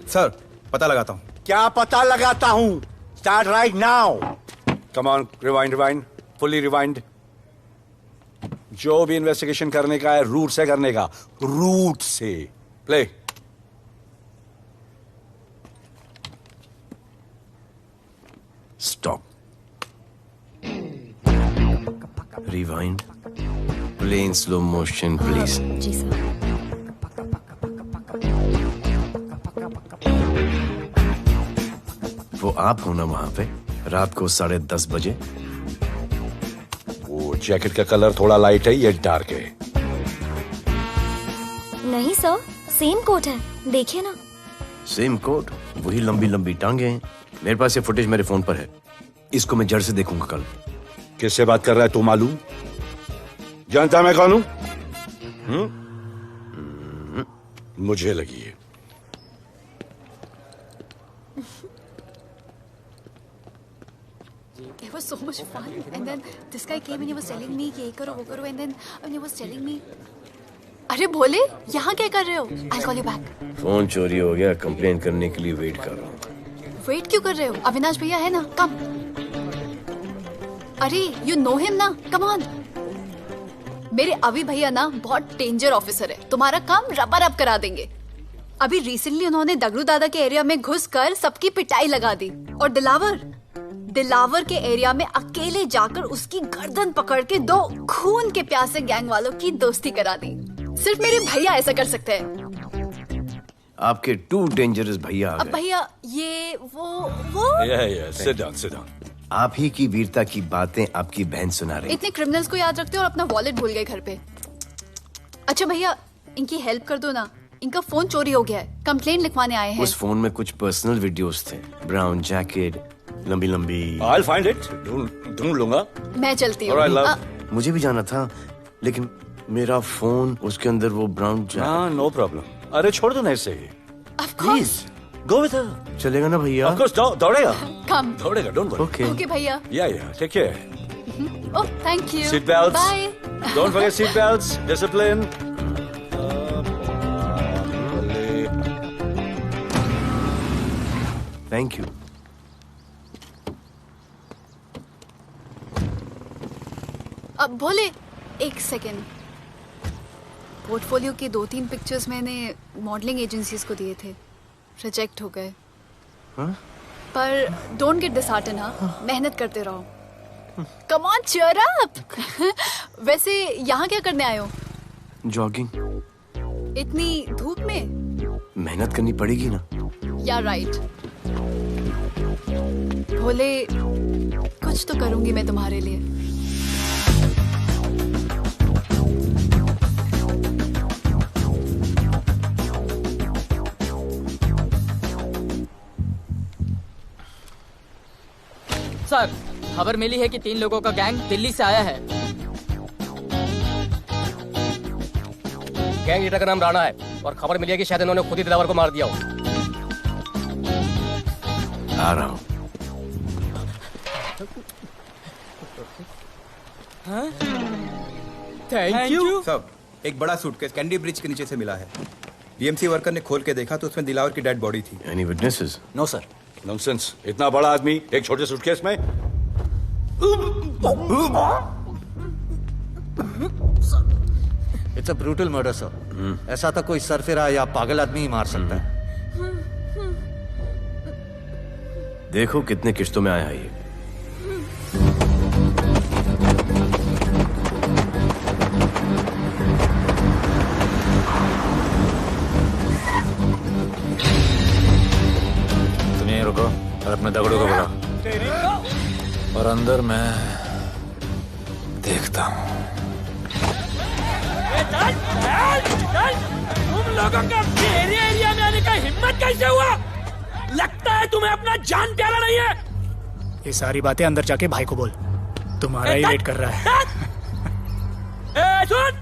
सर पता लगाता हूँ। क्या पता लगाता हूँ? Start right now. Come on, rewind, fully rewind. जो भी इन्वेस्टिगेशन करने का है रूट से करने का, रूट से। Play. Stop. Rewind. Play in slow motion please. जी सर। वो आप हो ना वहां पे रात को 10:30 बजे? वो जैकेट का कलर थोड़ा लाइट है, ये डार्क है। नहीं सर, सेम कोट है, देखिए ना। सेम कोट, वही लंबी लंबी टांगे हैं। मेरे पास ये फुटेज मेरे फोन पर है, इसको मैं जड़ से देखूंगा कल। किससे बात कर रहा है तू? मालूम? जानता मैं कौन हूं? मुझे लगी है। It was so much fun, and then this guy came and he was telling me ये करो वो करो, and then he was telling me, अरे भोले यहाँ क्या कर रहे हो? I'll call you back. Phone चोरी हो गया, कंप्लेन करने के लिए वेट कर रहा हूँ। वेट क्यों कर रहे हो? अविनाश भैया है ना, कम। अरे you know him ना, come on. मेरे अभी भैया ना बहुत डेंजर ऑफिसर है, तुम्हारा काम रबर अप करा देंगे। अभी रिसेंटली उन्होंने दगड़ू दादा के एरिया में घुसकर सबकी पिटाई लगा दी, और दिलावर के एरिया में अकेले जाकर उसकी गर्दन पकड़ के 2 खून के प्यासे गैंग वालों की दोस्ती करा दी। सिर्फ मेरे भैया ऐसा कर सकते हैं। आपके 2 डेंजरस भैया आ अब गए। भैया ये वो सिट डाउन। आप ही की वीरता की बातें आपकी बहन सुना रही। इतने क्रिमिनल्स को याद रखते हो और अपना वॉलेट भूल गए घर पे। अच्छा भैया, इनकी हेल्प कर दो ना, इनका फोन चोरी हो गया है, कंप्लेंट लिखवाने आए हैं। उस फोन में कुछ पर्सनल वीडियोस थे, ब्राउन जैकेट, लंबी लंबी। I'll find it, ढूंढ लूंगा। मैं चलती हूँ। Alright, love. मुझे भी जाना था, लेकिन मेरा फोन, उसके अंदर वो ब्राउन जैकेट। हाँ, नो प्रॉब्लम। अरे छोड़ दो ना इसे। Of course. Go with her. चलेगा ना भैया? Of course, दौड़ेगा। Come. दौड़ेगा, don't worry. Okay. Okay भैया। Yeah, take care. Oh, thank you. Seat belts. Bye. Don't forget seat belts. Discipline. Thank you. अब भोले, एक सेकेंड। पोर्टफोलियो के 2-3 पिक्चर्स मैंने modelling agencies को दिए थे, रिजेक्ट हो गए। पर डोंट गेट डिसहार्टन, हाँ, मेहनत करते रहो। Come on, cheer up. वैसे यहाँ क्या करने आए हो? जॉगिंग। इतनी धूप में? मेहनत करनी पड़ेगी ना। या राइट। भोले, कुछ तो करूंगी मैं तुम्हारे लिए। सर, खबर मिली है कि 3 लोगों का गैंग दिल्ली से आया है। गैंग लीडर का नाम राणा है और खबर मिली है कि शायद इन्होंने खुद ही दिलावर को मार दिया हो। आ रहा हूँ। Thank you. सब एक बड़ा सूटकेस कैंडी ब्रिज के नीचे से मिला है। बीएमसी वर्कर ने खोल के देखा तो उसमें दिलावर की डेड बॉडी थी। Any witnesses? No sir. Nonsense, इतना बड़ा आदमी एक छोटे सूटकेस में? It's a brutal murder sir. ऐसा तो कोई सरफिरा या पागल आदमी ही मार सकता है। देखो कितने किश्तों में आया है ये। तुम यहीं रुको और अपने दगड़ों को बुलाओ, और अंदर मैं देखता हूँ। तुम लोगों का मेरे एरिया में आने का हिम्मत कैसे हुआ? लगता है तुम्हें अपना जान प्यारा नहीं है। ये सारी बातें अंदर जाके भाई को बोल, तुम्हारा ही वेट कर रहा है। सुन,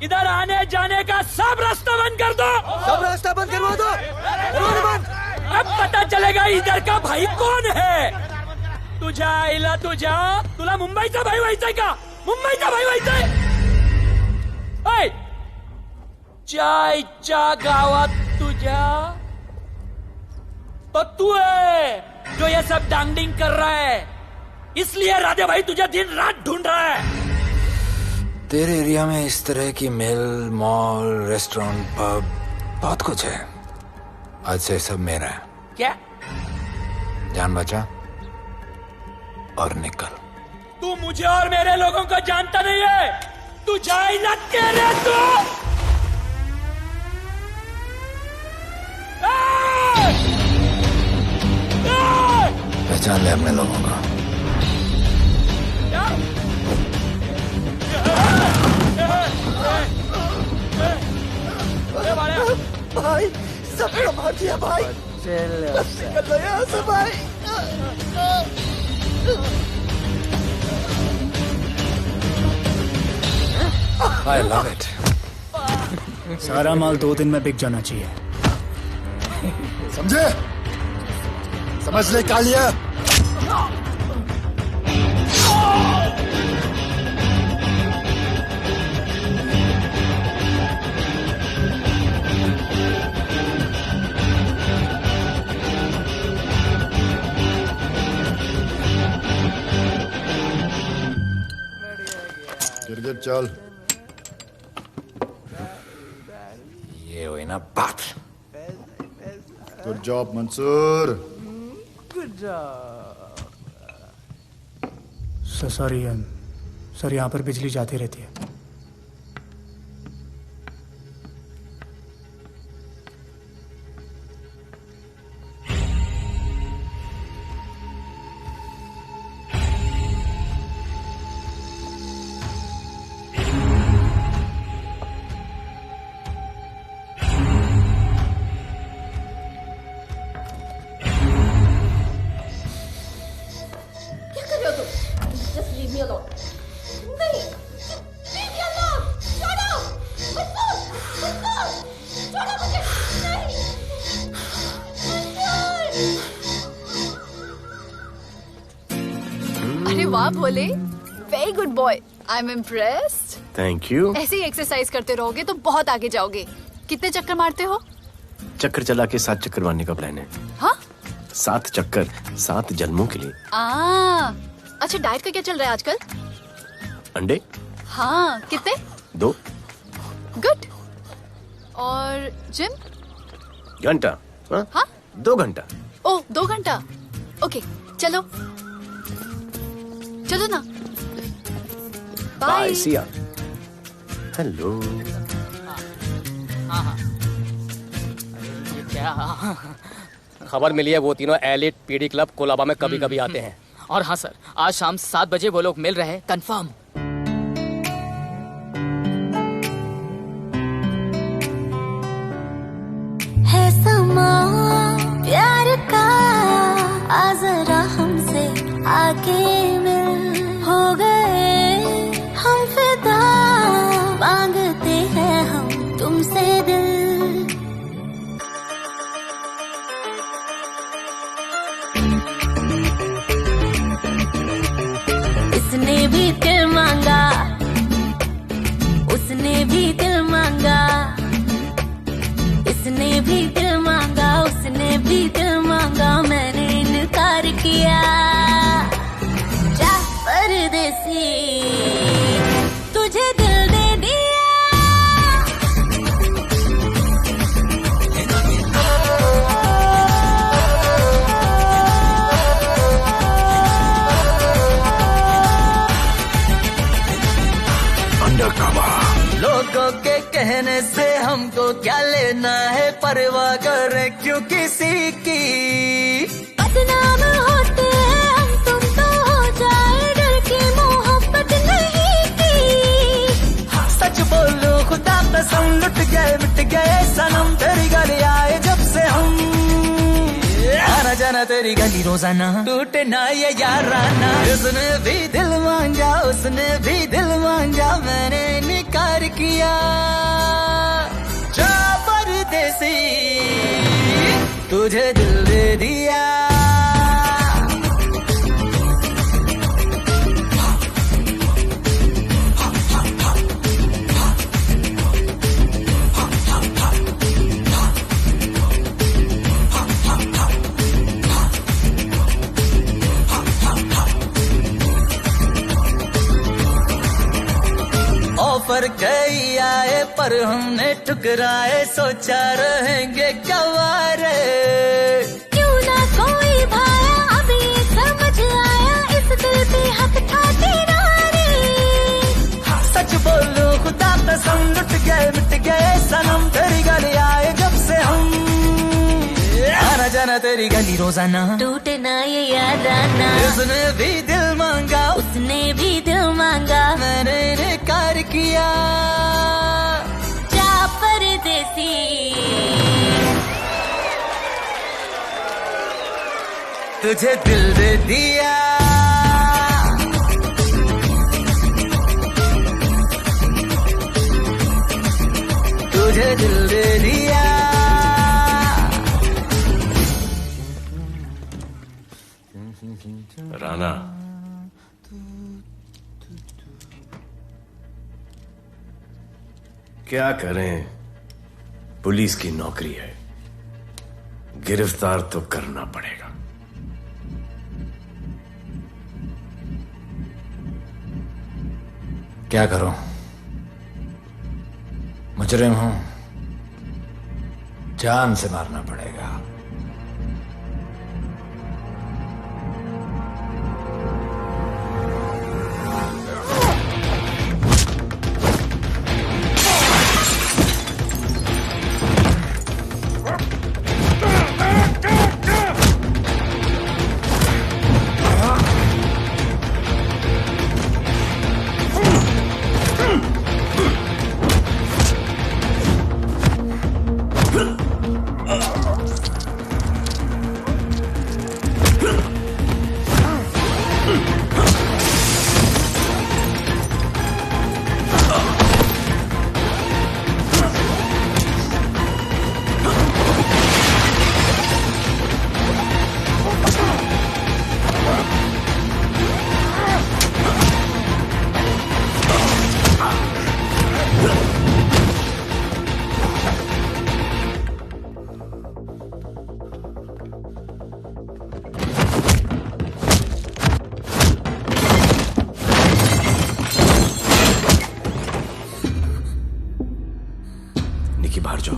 इधर आने जाने का सब रास्ता बंद कर दो। सब रास्ता बंद करवा दो। अब पता चलेगा इधर का भाई कौन है। तुझा इला तुझा तुला मुंबईचा भाई व्हायचाय का? मुंबईचा भाई व्हायचाय? चायच्या गावात तुझ्या तो तू है जो ये सब डांगडिंग कर रहा है, इसलिए राधे भाई तुझे दिन रात ढूंढ रहा है। तेरे एरिया में इस तरह की मिल, मॉल, रेस्टोरेंट, पब बहुत कुछ है। आज से सब मेरा है। क्या? जान बचा और निकल। तू मुझे और मेरे लोगों को जानता नहीं है। तू जाए ना तेरे तू। पहचान ले अपने लोगों को। भाई सबको मार दिया भाई। निकल लो यहाँ से भाई। I love it. सारा माल 2 दिन में बिक जाना चाहिए। समझे? समझ ले कालिया। गिरगिट चल। ये हुई ना बात। Good job Mansoor. Sorry sir, यहाँ पर बिजली जाती रहती है। अरे वाह Bhole, very good boy, I am impressed. Thank you. ऐसे ही एक्सरसाइज करते रहोगे तो बहुत आगे जाओगे। कितने चक्कर मारते हो? चक्कर चला के 7 चक्कर मारने का प्लान है। हाँ? 7 चक्कर 7 जन्मों के लिए। अच्छा, डाइट का क्या चल रहा है आजकल? अंडे? हाँ, कितने? 2 गुड। और जिम? घंटा। हाँ? 2 घंटा। ओह, 2 घंटा। ओके, चलो चलो ना। बाय, सी या। हेलो। क्या खबर मिली है? वो तीनों एलिट पीडी क्लब कोलाबा में कभी कभी आते हैं। और हाँ सर, आज शाम 7 बजे वो लोग मिल रहे हैं, कंफर्म। है समा प्यार का, आ जरा हमसे आके मिल। हो गए हम फिदा, मांगते हैं हम तुमसे दिल। इसने भी दिल मांगा, उसने भी दिल मांगा, इसने भी दिल मांगा, उसने भी दिल मांगा, मैंने इनकार किया। जा परदेसी, तुझे दिल दे दिया। लोगों के कहने से हमको क्या लेना है, परवाह करे क्यों किसी की। बदनाम होते हैं हम, तुम तो हो जाए, डर की मोहब्बत नहीं की। सच बोलो खुदा कसम, लुट गए मिट गए सनम, तेरी गली आए जब से हम। आना जाना तेरा तेरी गली रोजाना, टूटे ना ये याराना। उसने भी दिल मांगा, उसने भी दिल मांगा, मैंने इनकार किया। जा परदेसी, तुझे दिल दे दिया। ऑफर कई आए पर हमने ठुकराए, सोचा रहेंगे क्या वारे। क्यों ना कोई भाया, अब ये समझ आया, इस दिल पे हक था तेरा रे। सच बोलो खुदा कसम, लुट गए मिट गए सनम, तेरी गली आए जब से हम। आना जाना तेरी गली रोजाना, टूटे ना ये याराना। उसने भी दिल मांगा, उसने भी दिल मांगा, मैंने इनकार किया। जा परदेसी, तुझे दिल दे दिया। तुझे दिल दे दिया। राना, क्या करें, पुलिस की नौकरी है, गिरफ्तार तो करना पड़ेगा। क्या करूं, मुजरिम हूं, जान से मारना पड़ेगा। निकी बाहर जाओ।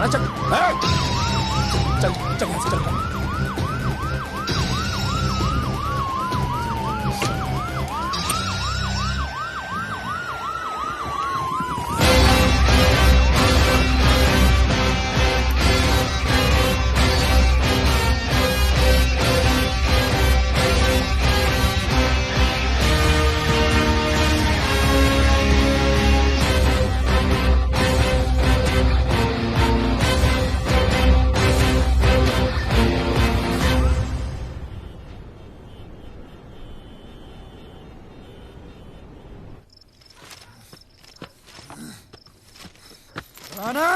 चल चल चल यहाँ से चल। राणा,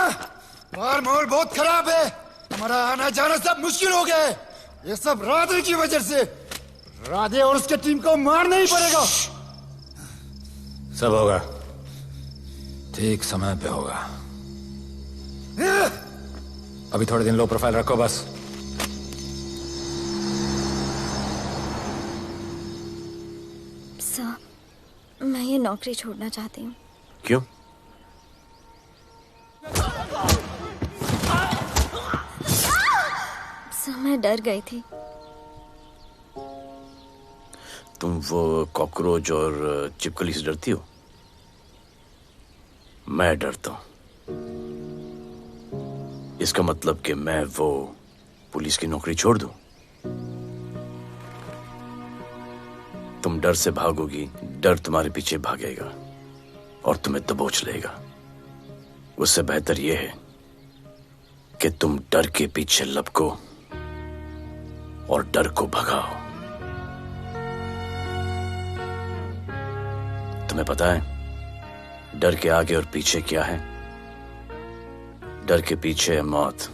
बाहर माहौल बहुत खराब है। हमारा आना जाना सब मुश्किल हो गया है। ये सब राधे की वजह से। राधे और उसके टीम को मारना ही पड़ेगा। सब होगा, ठीक समय पे होगा। अभी थोड़े दिन लो प्रोफाइल रखो बस। सर, मैं ये नौकरी छोड़ना चाहती हूँ। क्यों? सर, मैं डर गई थी। तुम वो कॉकरोच और चिपकली से डरती हो? मैं डरता हूं। इसका मतलब कि मैं वो पुलिस की नौकरी छोड़ दूं? तुम डर से भागोगी, डर तुम्हारे पीछे भागेगा और तुम्हें दबोच लेगा। उससे बेहतर यह है कि तुम डर के पीछे लपको और डर को भगाओ। तुम्हें पता है डर के आगे और पीछे क्या है? डर के पीछे है मौत,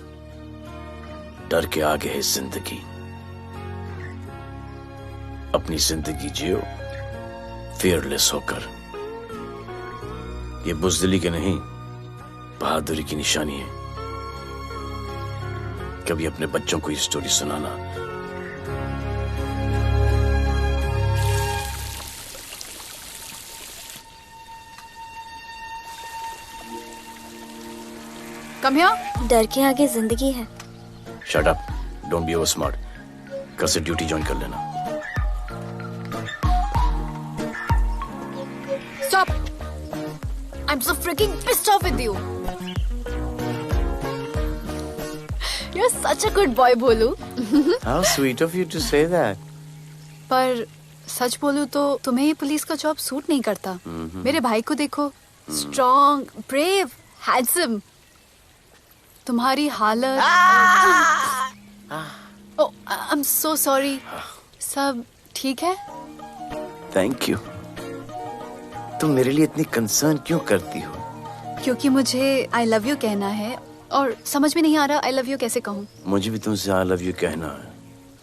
डर के आगे है जिंदगी। अपनी जिंदगी जियो फियरलेस होकर। ये बुज़दिली के नहीं, बहादुरी की निशानी है। कभी अपने बच्चों को ये स्टोरी सुनाना। Come here. डर के आगे जिंदगी है। Shut up, don't be over smart. कल से ड्यूटी ज्वाइन कर लेना। Stop! I'm so freaking pissed off with you. You're such a good boy, बोलू। How sweet of you to say that. पर सच बोलूं तो तुम्हें ये पुलिस का जॉब सूट नहीं करता। मेरे भाई को देखो, स्ट्रॉन्ग, ब्रेव, हैंडसम। तुम्हारी हालत। ओह, आई एम सो सॉरी। सब ठीक है? Thank you. तुम मेरे लिए इतनी कंसर्न क्यों करती हो? क्योंकि मुझे आई लव यू कहना है और समझ में नहीं आ रहा आई लव यू कैसे कहूँ। मुझे भी तुमसे आई लव यू कहना है,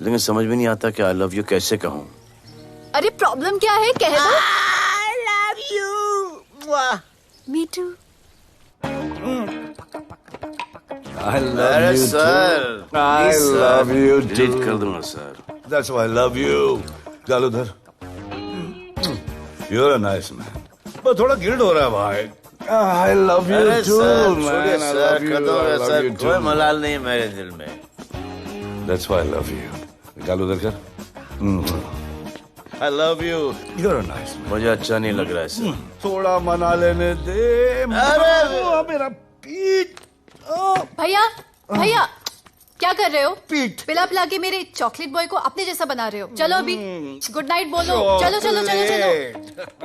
लेकिन समझ में नहीं आता कि आई लव यू कैसे कहूँ। अरे प्रॉब्लम क्या है, कह दो। I love you. Me too. I love you too. I love you too. Delete कर दूंगा sir. That's why I love you. चल उधर। You're a nice man. पर थोड़ा गिल्ड हो रहा है भाई। I love you too, man. I love you. I love you too. कोई मलाल नहीं मेरे दिल में। That's why I love you. निकाल उधर कर। I love you. You're a nice man. मुझे अच्छा नहीं लग रहा है सर। थोड़ा मना लेने दे। मेरा पीठ। भैया, भैया, क्या कर रहे हो? पीठ पिला पिला के मेरे चॉकलेट बॉय को अपने जैसा बना रहे हो। चलो अभी गुड नाइट बोलो। चलो चलो चलो चलो।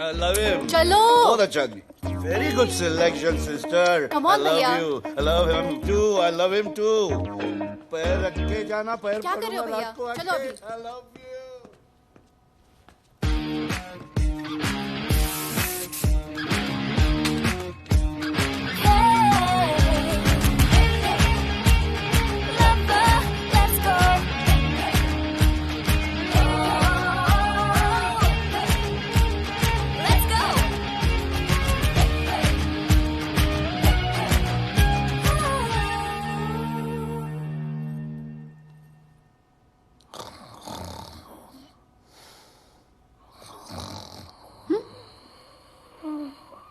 I love him. चलो। बहुत अच्छा आदमी। Very good selection, sister. Come on, I love भैया। you. I love him too. I love him too. पैर रख के जाना, पैर क्या कर रहे हो भैया? चलो अभी। I love you.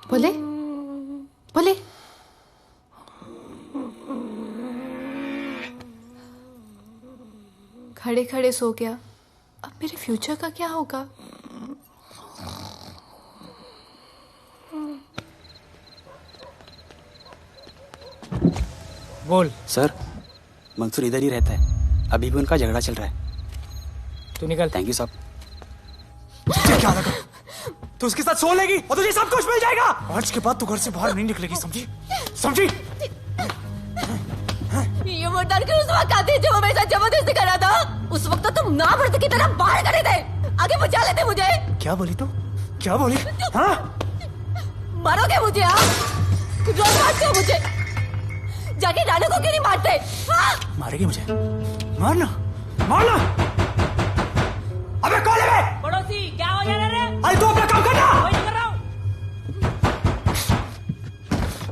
बोले बोले। खड़े खड़े सो गया, अब मेरे फ्यूचर का क्या होगा? बोल। सर, मंसूर इधर ही रहता है, अभी भी उनका झगड़ा चल रहा है। तू निकल। थैंक यू साहब। क्या लगा? तू उसके साथ सो लेगी और तुझे सब कुछ मिल जाएगा। आज के बाद तू घर से बाहर नहीं निकलेगी, समझी? समझी? ये वो डर के उस वक्त आते जो वो मेरे साथ जबरदस्ती कर रहा था, उस वक्त तो तुम नामर्द की तरह बाहर खड़े थे, आगे बचा लेते मुझे। क्या बोली तू? क्या बोली? हाँ? मारोगे मुझे? आप रोज मारते हो मुझे, जाके रानू को क्यों नहीं मारते? हाँ? मारेगी मुझे? मारना, मारना। अबे कौन है बे? पड़ोसी, क्या हो जा रहा है? अरे तू अपना काम करना। वही तो कर रहा हूँ।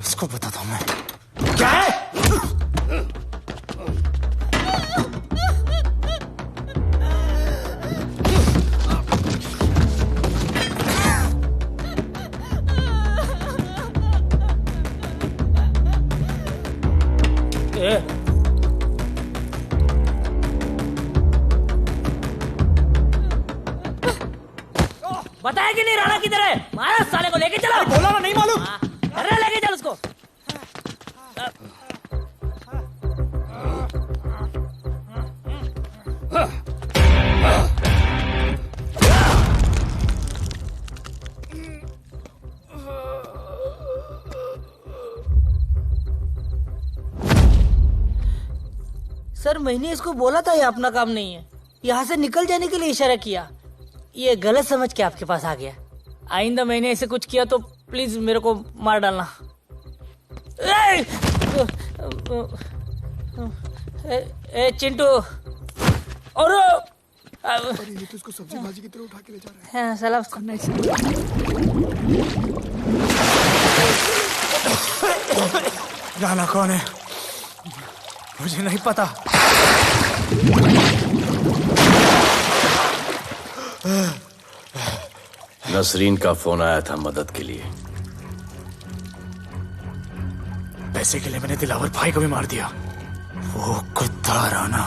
इसको बताता हूँ मैं क्या है। बताया कि नहीं राणा किधर है? मारा साले को, लेके चलो। बोला ना, नहीं मालूम। अरे लेके चल उसको। सर, मैंने इसको बोला था ये अपना काम नहीं है, यहाँ से निकल जाने के लिए इशारा किया, ये गलत समझ के आपके पास आ गया। आइंदा मैंने ऐसे कुछ किया तो प्लीज मेरे को मार डालना। ए चिंटू, और ये तो इसको सब्जी भाजी की तरह उठा के ले जा रहा है। हाँ, साला उसको राणा कौन है मुझे नहीं पता। नसरीन का फोन आया था मदद के लिए। पैसे के लिए मैंने दिलावर भाई को भी मार दिया। वो कुत्ता राणा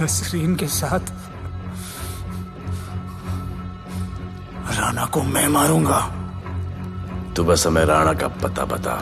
नसरीन के साथ, राणा को मैं मारूंगा। तू बस हमें राणा का पता बता।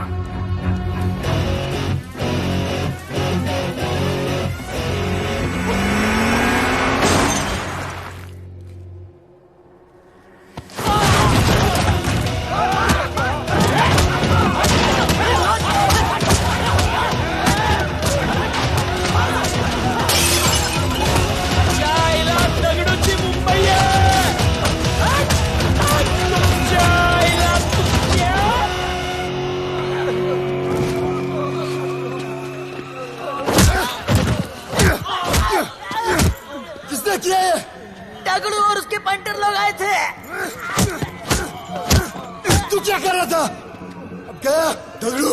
दगड़ू और उसके पंटर लोग आए थे। तू क्या कर रहा था? अब गया दगड़ू।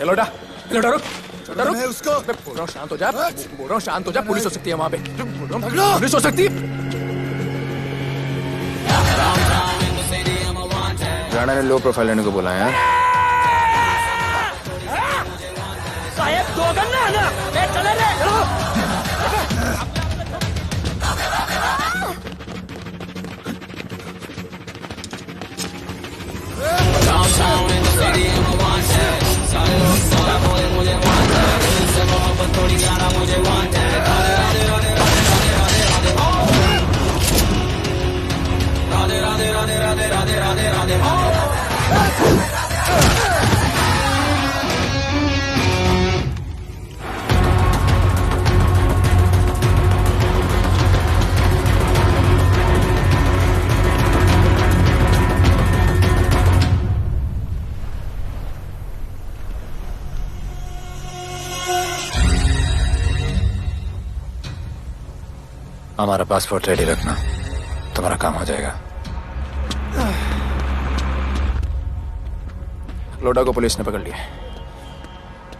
लोटा रुक, रुक। मैं उसको बोल रहा हूँ शांत हो जा, बोल रहा हूँ शांत हो जा। पुलिस हो सकती है वहाँ पे, पुलिस हो सकती है। राणा ने लो प्रोफाइल लेने को बोला है। साहब दो गन्ना है ना, ले चले रे। Downtown in the city, I'm a wanted. सारे लोग सारा बोले मुझे wanted. दिल से मोहब्बत थोड़ी जाना मुझे wanted. राधे राधे राधे राधे राधे राधे राधे राधे राधे राधे राधे राधे राधे राधे। हमारा पासपोर्ट रेडी रखना, तुम्हारा काम हो जाएगा। लोडा को पुलिस ने पकड़ लिया।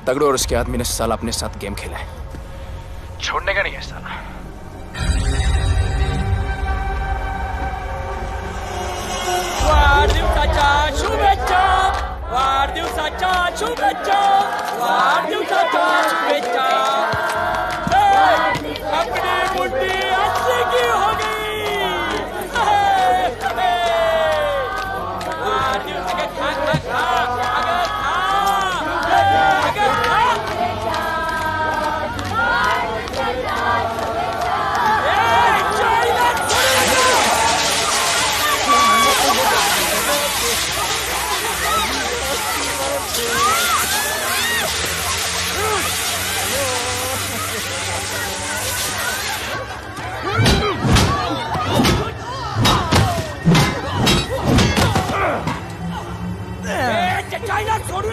दगड़ू और उसके आदमी ने साला अपने साथ गेम खेला है, छोड़ने का नहीं है साला। वाढदिवसाच्या शुभेच्छा, वाढदिवसाच्या शुभेच्छा, वाढदिवसाच्या शुभेच्छा।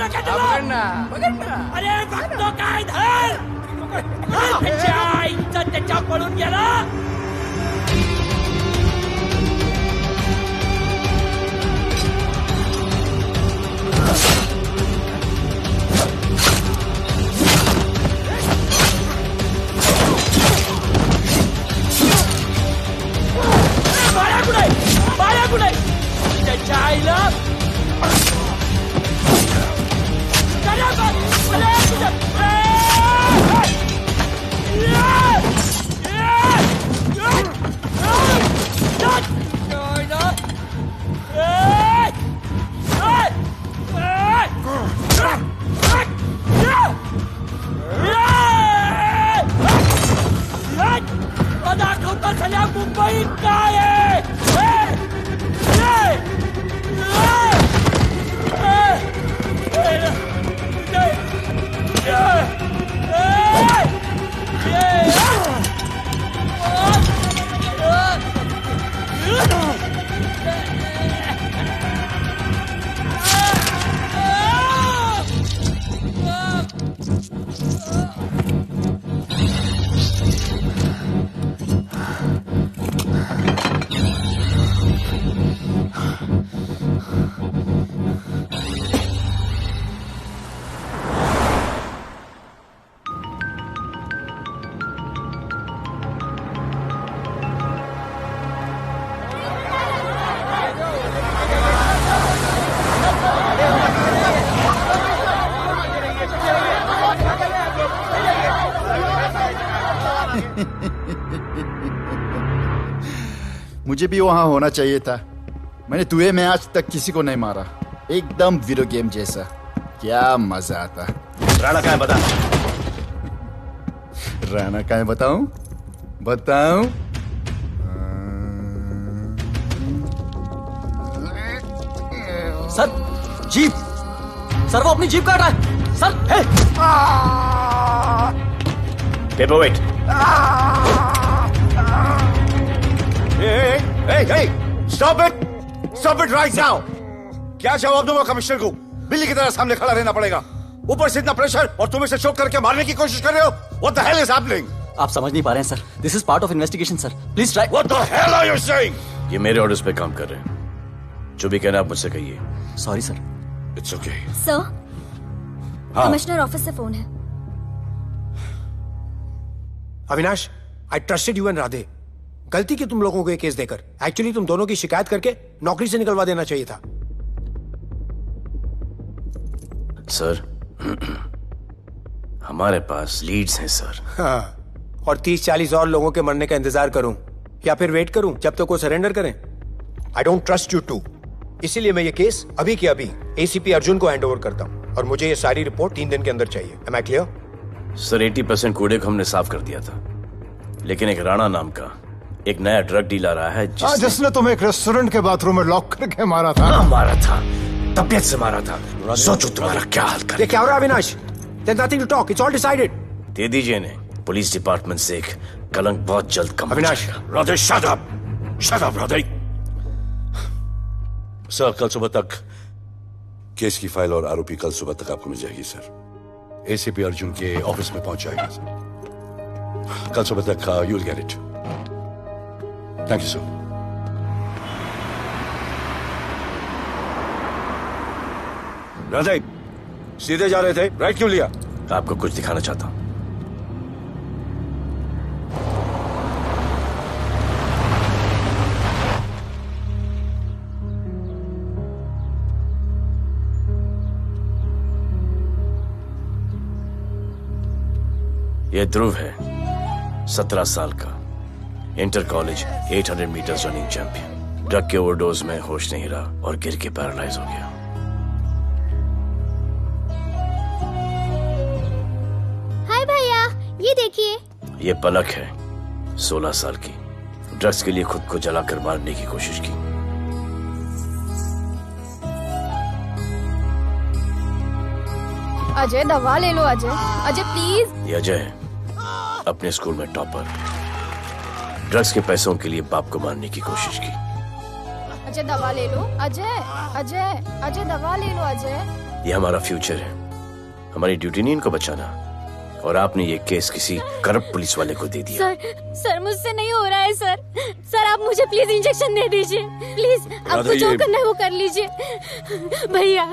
लेके चलो। अरे वक्त तो का इधर त्याच्या पळून गेला। बाळ्या कुठे त्याच्या आईला दाखवता सगळ्या मुंबईत काय आहे। मुझे भी वहां होना चाहिए था। मैंने तुए में आज तक किसी को नहीं मारा। एकदम वीडियो गेम जैसा। क्या मजा आता। राणा कहाँ है बता। राणा कहाँ है बताऊं? बताऊं? सर जीप, सर वो अपनी जीप काट रहा है sir. Hey paperweight. Hey, stop it right now! क्या जवाब दूंगा कमिश्नर को? बिल्ली की तरह सामने खड़ा रहना पड़ेगा। ऊपर से इतना प्रेशर और तुम इसे शॉक करके मारने की कोशिश कर रहे हो। What the hell is happening? आप समझ नहीं पा रहे हैं sir. This is part of investigation sir. Please try. What the hell are you saying? ये मेरे ऑर्डर्स पे काम कर रहे हैं। जो भी कहना आप मुझसे कहिए। Sorry sir. It's okay. Sir, हाँ। कमिश्नर ऑफिस से फोन है। Avinash, I trusted you and Radhe. गलती की तुम लोगों को ये केस देकर। एक्चुअली तुम दोनों की शिकायत करके नौकरी से निकलवा देना चाहिए था। सर, हमारे पास लीड्स हैं सर। हाँ, और 30-40 और लोगों के मरने का इंतजार करूं या फिर वेट करूं जब तक वो सरेंडर करें? I don't trust you too. इसीलिए मैं ये केस अभी के अभी एसीपी अर्जुन को हैंड ओवर करता हूं और मुझे ये सारी रिपोर्ट 3 दिन के अंदर चाहिए। M I clear? सर 80% कूड़े को हमने साफ कर दिया था, लेकिन एक राणा नाम का एक नया ड्रग डीलर आया है जिसने तुम्हें एक रेस्टोरेंट के बाथरूम में लॉक करके मारा था। मारा था, तबीयत से मारा था। सोचो तुम्हारा क्या हाल करे। ये क्या हो रहा है Avinash? There's nothing to talk. It's all decided. दे दीजिए इन्हें। पुलिस डिपार्टमेंट से एक कलंक बहुत जल्द कम हो अविनाश, जाएगा। Radhe shut up! Shut up, Radhe. Sir कल सुबह तक केस की फाइल और आरोपी कल सुबह तक आपको मिल जाएगी सर। एसीपी अर्जुन के ऑफिस में पहुंच जाएगी सर। कल सुबह तक you will get it. Thank you sir. Radhe सीधे जा रहे थे, राइट क्यों लिया? आपको कुछ दिखाना चाहता हूं। ये ध्रुव है, 17 साल का, inter college 800 metres running champion. Drug के ओवरडोज में होश नहीं रहा और गिर के पैरालाइज हो गया। हाय भैया, ये देखिए। ये पलक है, 16 साल की, ड्रग्स के लिए खुद को जलाकर मारने की कोशिश की। अजय दवा ले लो। अजय प्लीज। ये अजय है, अपने स्कूल में टॉपर। ड्रग्स के पैसों के लिए बाप को मारने की कोशिश की। अजय दवा ले लो। अजय दवा ले लो। अजय ये हमारा फ्यूचर है, हमारी ड्यूटी नहीं इनको बचाना। और आपने ये केस किसी करप्ट पुलिस वाले को दे दिया। सर मुझसे नहीं हो रहा है सर। सर आप मुझे प्लीज इंजेक्शन दे दीजिए प्लीज। आपको जो करना है वो कर लीजिए। भैया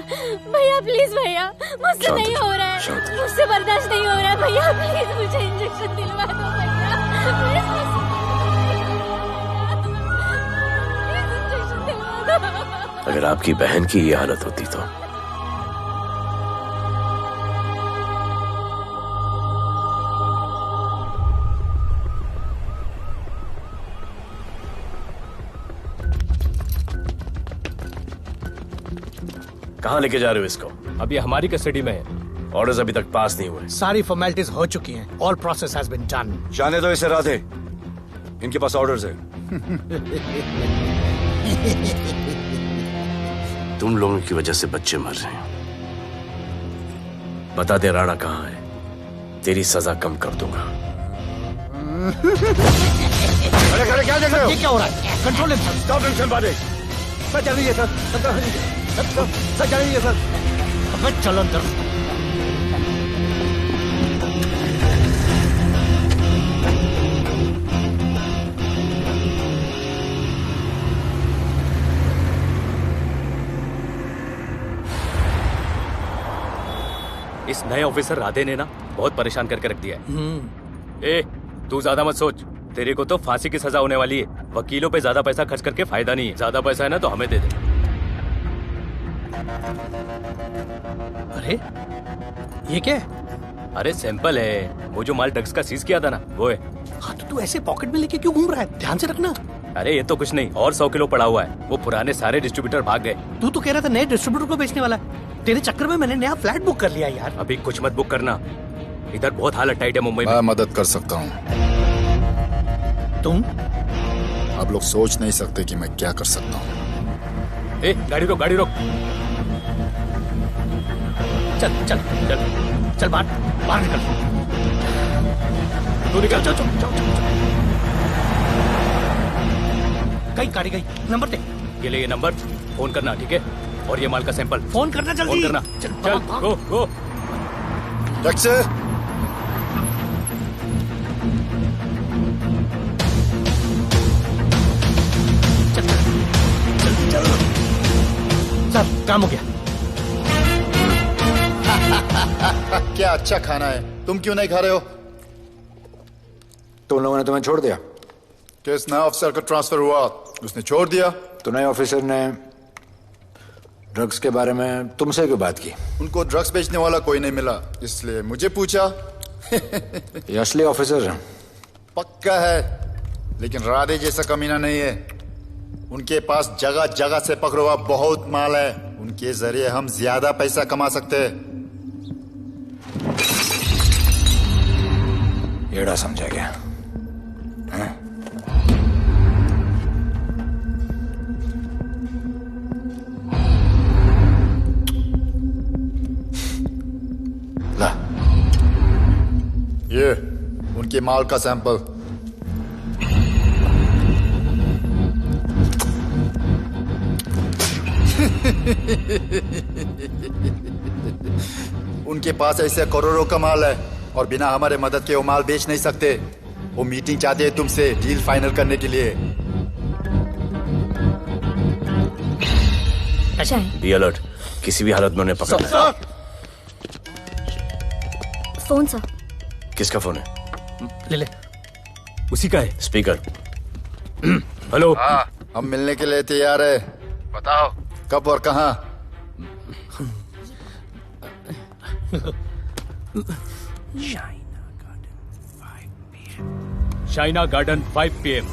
भैया प्लीज भैया, मुझसे नहीं हो रहा है, मुझसे बर्दाश्त नहीं हो रहा है भैया, प्लीज मुझे इंजेक्शन दिलवा दो भैया, अगर आपकी बहन की ये हालत होती तो कहाँ लेके जा रहे हो इसको? अभी हमारी कस्टडी में है। ऑर्डर्स अभी तक पास नहीं हुए। सारी फॉर्मेलिटीज हो चुकी हैं। All process has been done. जाने दो इसे राधे, इनके पास ऑर्डर्स है। तुम लोगों की वजह से बच्चे मर रहे हैं। बता दे राणा कहाँ है, तेरी सजा कम कर दूंगा। अरे क्या देख रहे हो? ये क्या हो रहा है? कंट्रोल स्टॉप टेंशन बातें। सर चल लीजिए सर, सर चल लीजिए सर। अबे चलो अंदर। इस नए ऑफिसर राधे ने ना बहुत परेशान करके रख दिया है। ए, तू ज्यादा मत सोच, तेरे को तो फांसी की सजा होने वाली है। वकीलों पे ज्यादा पैसा खर्च करके फायदा नहीं है। ज्यादा पैसा है ना तो हमें दे दे। अरे ये क्या है? अरे सैंपल है, वो जो माल ड्रग्स का सीज किया था ना वो है। हाँ तो तू ऐसे पॉकेट में लेके क्यों घूम रहा है? ध्यान से रखना। अरे ये तो कुछ नहीं, और 100 किलो पड़ा हुआ है। वो पुराने सारे डिस्ट्रीब्यूटर भाग गए। तू तो कह रहा था नए डिस्ट्रीब्यूटर को बेचने वाला है। तेरे चक्कर में मैंने नया फ्लैट बुक कर लिया यार। अभी कुछ मत बुक करना, इधर बहुत हालत टाइट है मुंबई में। मैं मदद कर सकता हूँ। तुम? आप लोग सोच नहीं सकते कि मैं क्या कर सकता हूँ। ए, गाड़ी रोक, गाड़ी रोक। चल चल चल चल बाहर निकल। तू निकल। चल चल चल कहीं गाड़ी गई। नंबर दे। ये ले, ये नंबर, फोन करना ठीक है। और ये माल का सैंपल फोन करना जल्दी। फोन करना। चल गो गो। सर काम हो गया। क्या अच्छा खाना है, तुम क्यों नहीं खा रहे हो? तुम लोगों ने तुम्हें छोड़ दिया? किस नए ऑफिसर का ट्रांसफर हुआ उसने छोड़ दिया? तो नए ऑफिसर ने ड्रग्स के बारे में तुमसे क्यों बात की? उनको ड्रग्स बेचने वाला कोई नहीं मिला, इसलिए मुझे पूछा। ये असली ऑफिसर है? पक्का है, लेकिन राधे जैसा कमीना नहीं है। उनके पास जगह जगह से पकड़ा हुआ बहुत माल है, उनके जरिए हम ज्यादा पैसा कमा सकते हैं। एड़ा समझा गया? ला, ये उनके माल का सैंपल। उनके पास ऐसे करोड़ों का माल है और बिना हमारे मदद के वो माल बेच नहीं सकते। वो मीटिंग चाहते हैं तुमसे डील फाइनल करने के लिए। बी अलर्ट, किसी भी हालत में उन्हें पकड़ना है। Phone sir. किसका फोन है? ले ले। उसी का है। स्पीकर। हेलो। हाँ, हम मिलने के लिए तैयार है। बताओ कब और कहाँ? Shaina garden 5 PM।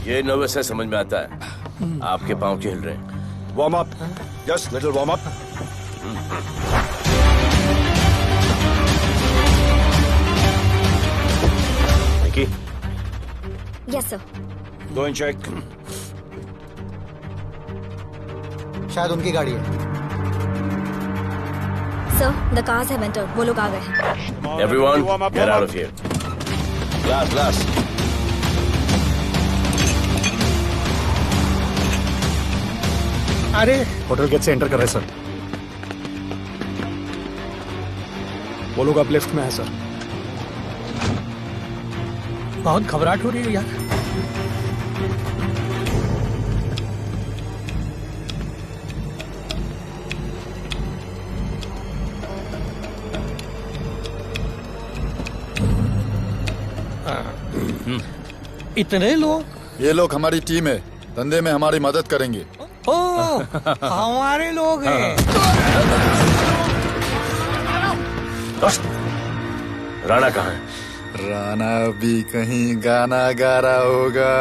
ये नर्वस है, समझ में आता है। आपके पांव क्यों हिल रहे हैं? Warm up, just little warm up. Yes sir. Go and check. शायद उनकी गाड़ी है। Sir the cars have entered. वो लोग आ गए हैं। Everyone, get out of here. Glass glass. अरे होटल गेट से एंटर कर रहे हैं सर। वो लोग अब लिफ्ट में है सर। बहुत घबराहट हो रही है यार। इतने लोग? ये लोग हमारी टीम है, धंधे में हमारी मदद करेंगे। ओह, हमारे लोग हैं। राणा कहाँ है? राणा भी कहीं गाना गा रहा होगा।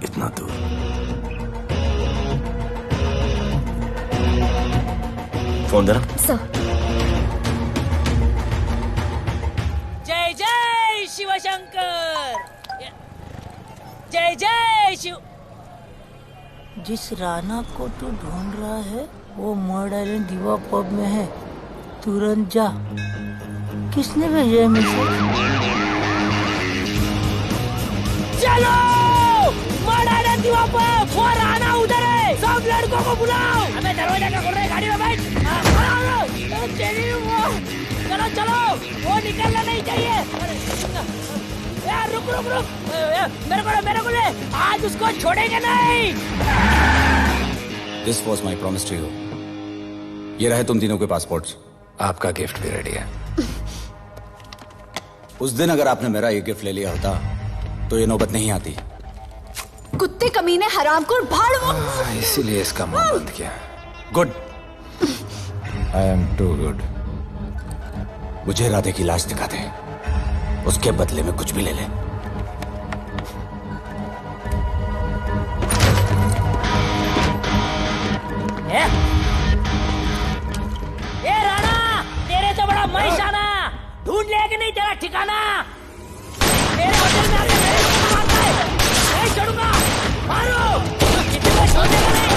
इतना दूर। फोन देना। सर। जय जय शिवशंकर, जय जय शिव। जिस राणा को तू ढूंढ रहा है वो मर्ड आइलैंड दीवा पब में है, तुरंत जा। किसने भेजा है मैसेज? चलो मर्ड आइलैंड दीवा पब, वो राणा उधर है, सब लड़कों को बुलाओ। हमें दरवाजा क्या खोल रहे, गाड़ी में बैठ। चलो चलो, वो निकलना नहीं चाहिए। यार रुक रुक रुक, मेरे को ले, आज उसको छोड़ेंगे नहीं। This was my promise to you. ये रहे तुम तीनों के पासपोर्ट्स। आपका गिफ्ट भी रेडी है। उस दिन अगर आपने मेरा ये गिफ्ट ले लिया होता तो ये नौबत नहीं आती। कुत्ते कमीने हरामखोर भाड़। इसीलिए इसका मुंह बंद किया। Good. I am too good. मुझे राधे की लाश दिखा दे, उसके बदले में कुछ भी ले ले। ए राणा, तेरे तो बड़ा मैशाना, ढूंढ लिया कि नहीं तेरा ठिकाना? मेरे होटल में आके मेरे को मारता है, नहीं छोड़ूंगा। मारो, कितने छोड़ेगा नहीं।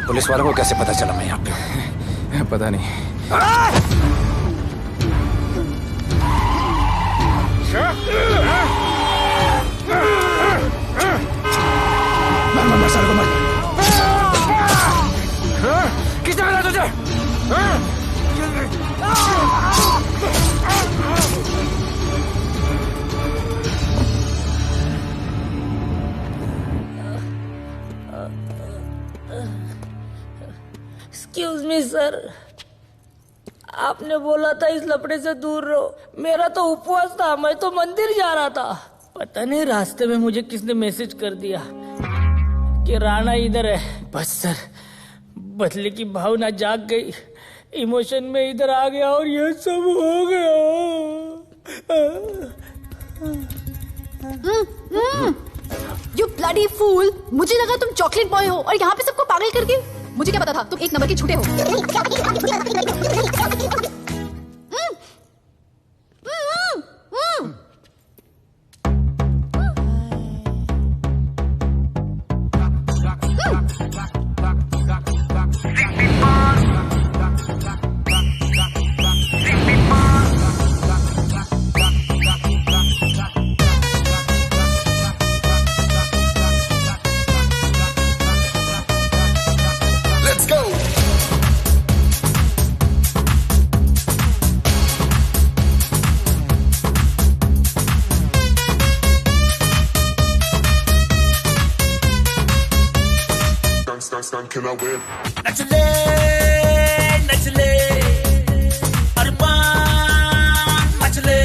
पुलिस वालों को कैसे पता चला मैं यहाँ पे? पता नहीं। मर साले को मर। किसने मिला तुझे? एक्सक्यूज मी सर, आपने बोला था इस लफड़े से दूर रहो। मेरा तो उपवास था, मैं तो मंदिर जा रहा था। पता नहीं रास्ते में मुझे किसने मैसेज कर दिया कि राणा इधर है। बस सर, बदले की भावना जाग गई, इमोशन में इधर आ गया और ये सब हो गया। You bloody fool! मुझे लगा तुम चॉकलेट बॉय हो और यहाँ पे सबको पागल करके। मुझे क्या पता था तुम एक नंबर के झूठे हो। Can I win? नचले नचले अरमान मचले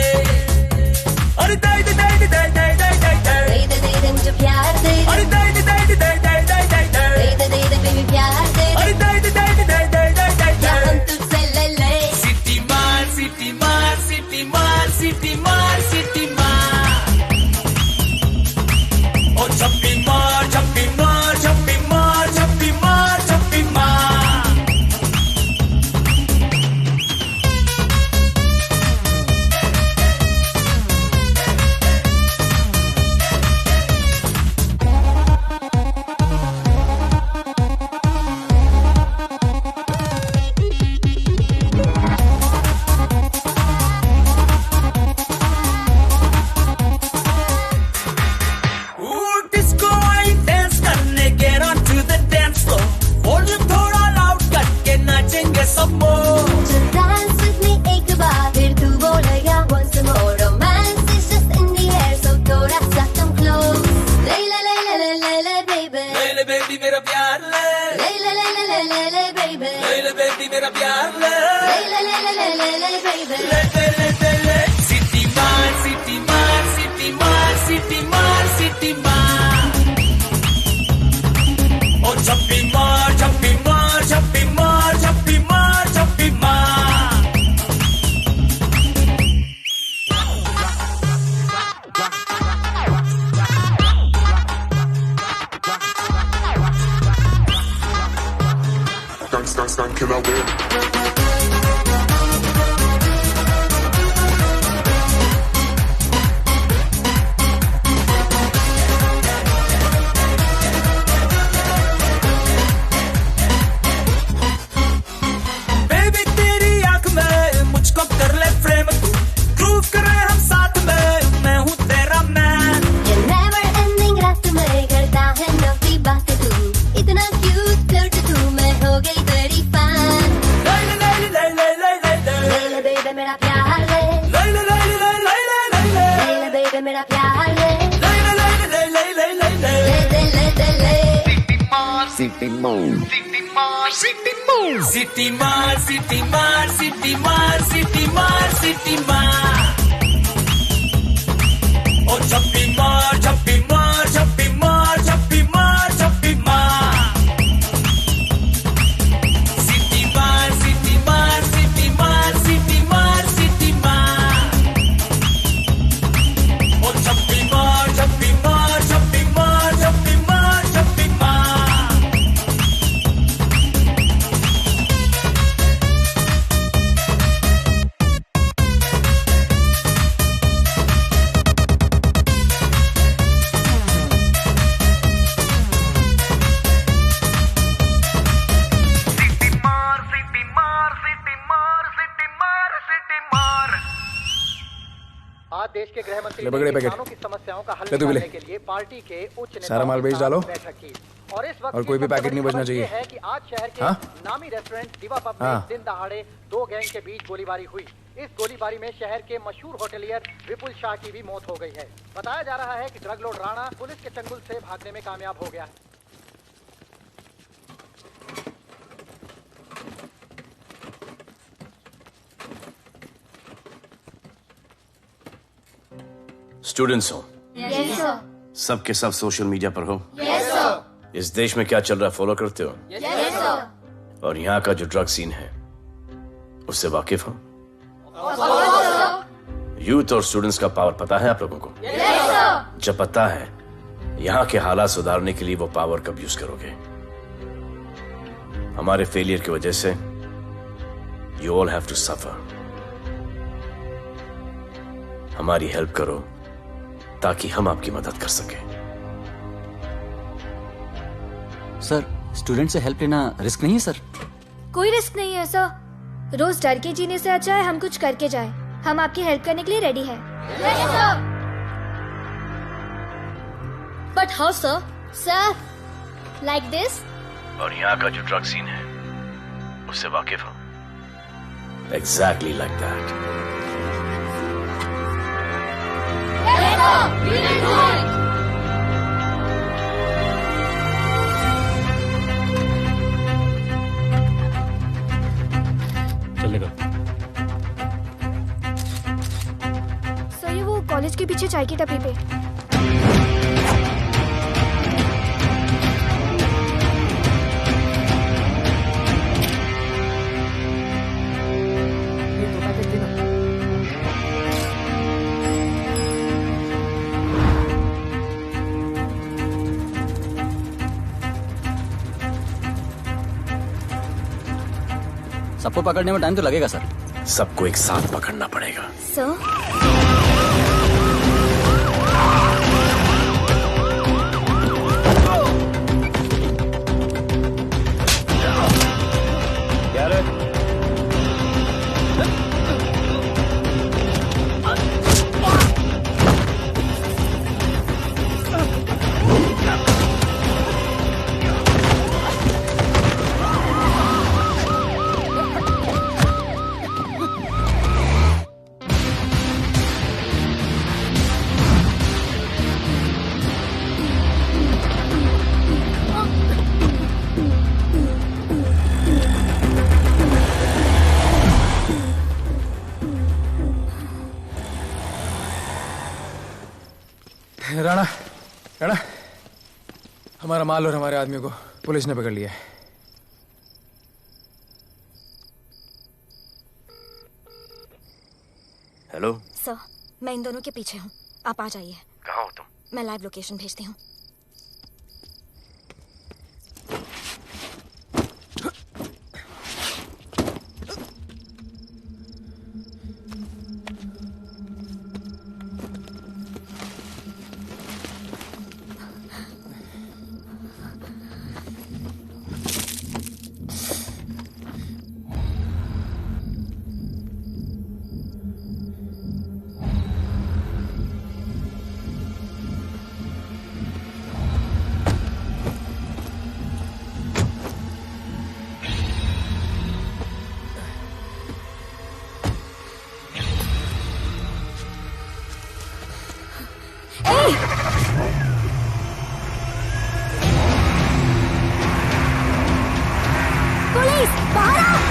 अरे दे दे दे दे दे दे दे दे दे दे मुझे प्यार दे अरे दे दे दे दे दे दे दे दे दे दे बेबी प्यार दे अरे दे दे दे दे दे दे दे क्या हम तुझसे ले ले सिटी मार सिटी मार सिटी मार सिटी मार सिटी मार ओ छप्पी मार छप्पी मार छप्पी मार छप्पी मार छप्पी मार डिस्को आई डांस करने get on to the dance floor volume थोड़ा लाउड करके नाचेंगे सब मोर Dance with me एक बार फिर तू बोलेगा once more. Romance is just in the air, so थोड़ा सा come close. ले ले ले ले ले ले ले baby. ले ले बेबी मेरा प्यार ले ले ले ले ले ले ले ले baby. ले ले बेबी मेरा प्यार ले ले ले ले ले ले ले ले baby. ले ले ले ले ले सिटी मार सिटी मार सिटी मार सिटी मार सिटी मार ओ छप्पी मार छप्पी मार छप्पी मार छप्पी मार छप्पी मार Can I win? बेबी तेरी आंख में मुझको कर ले फ्रेम तू ग्रूव करे हम साथ में मैं हूँ तेरा मैन ये never ending रात में करता है नौकी बातें तू इतना cute flirty तू मैं हो गई तेरी fan ले ले ले ले ले ले ले ले ले ले baby मेरा प्यार ले ले ले ले ले ले ले ले ले ले ले baby मेरा प्यार ले ले ले ले ले ले ले ले ले ले दे ले सिटी मार सिटी मार सिटी मार सिटी मार सिटी मार सिटी मार ओ छप्पी मार छप्पी मार छप्पी मार छप्पी मार छप्पी मार सिटी मार सिटी मार सिटी मार सिटी मार सिटी मार ओ छप्पी मार छप्पी मार छप्पी मार छप्पी मार छप्पी मार आज देश के गृह मंत्री ले पकड़े ने पैकेट। किसानों की समस्याओं का हल ले तू भी ले। निकालने के लिए पार्टी के उच्च नेताओं सारा माल के बेच साथ डालो। बैठक की। और इस वक्त और कोई भी की पैकेट सबसे नहीं बड़ी बचना खबर ये चाहिए। है कि आज शहर के हाँ? नामी रेस्टोरेंट दिवा पब में हाँ। दिन दहाड़े दो गैंग के बीच गोलीबारी हुई। इस गोलीबारी में शहर के मशहूर होटलियर विपुल शाह की भी मौत हो गई है। बताया जा रहा है कि ड्रग लॉर्ड राणा पुलिस के चंगुल से भागने में कामयाब हो गया। स्टूडेंट्स हो Yes sir. सब के सब सोशल मीडिया पर हो Yes sir. इस देश में क्या चल रहा है फॉलो करते हो Yes sir. और यहाँ का जो ड्रग सीन है उससे वाकिफ हो? यूथ और स्टूडेंट्स का पावर पता है आप लोगों को? जब पता है, यहाँ के हालात सुधारने के लिए वो पावर कब यूज करोगे? हमारे फेलियर की वजह से you all have to suffer. हमारी हेल्प करो ताकि हम आपकी मदद कर सकें। सर, स्टूडेंट से हेल्प लेना रिस्क नहीं है सर? कोई रिस्क नहीं है सर। रोज डर के जीने से अच्छा है हम कुछ करके जाए। हम आपकी हेल्प करने के लिए रेडी है। But how sir? Sir, like this? और यहाँ का जो ड्रग सीन है उससे वाकिफ हो? Exactly like that. चलेगा। सर, ये वो कॉलेज के पीछे चाय की टपरी पे। सबको पकड़ने में टाइम तो लगेगा सर। सबको एक साथ पकड़ना पड़ेगा। सर, राणा, राणा, हमारा माल और हमारे आदमियों को पुलिस ने पकड़ लिया है। हेलो सर, मैं इन दोनों के पीछे हूँ। आप आ जाइए। कहाँ हो तुम? मैं लाइव लोकेशन भेजती हूँ। पुलिस, बाहर आओ!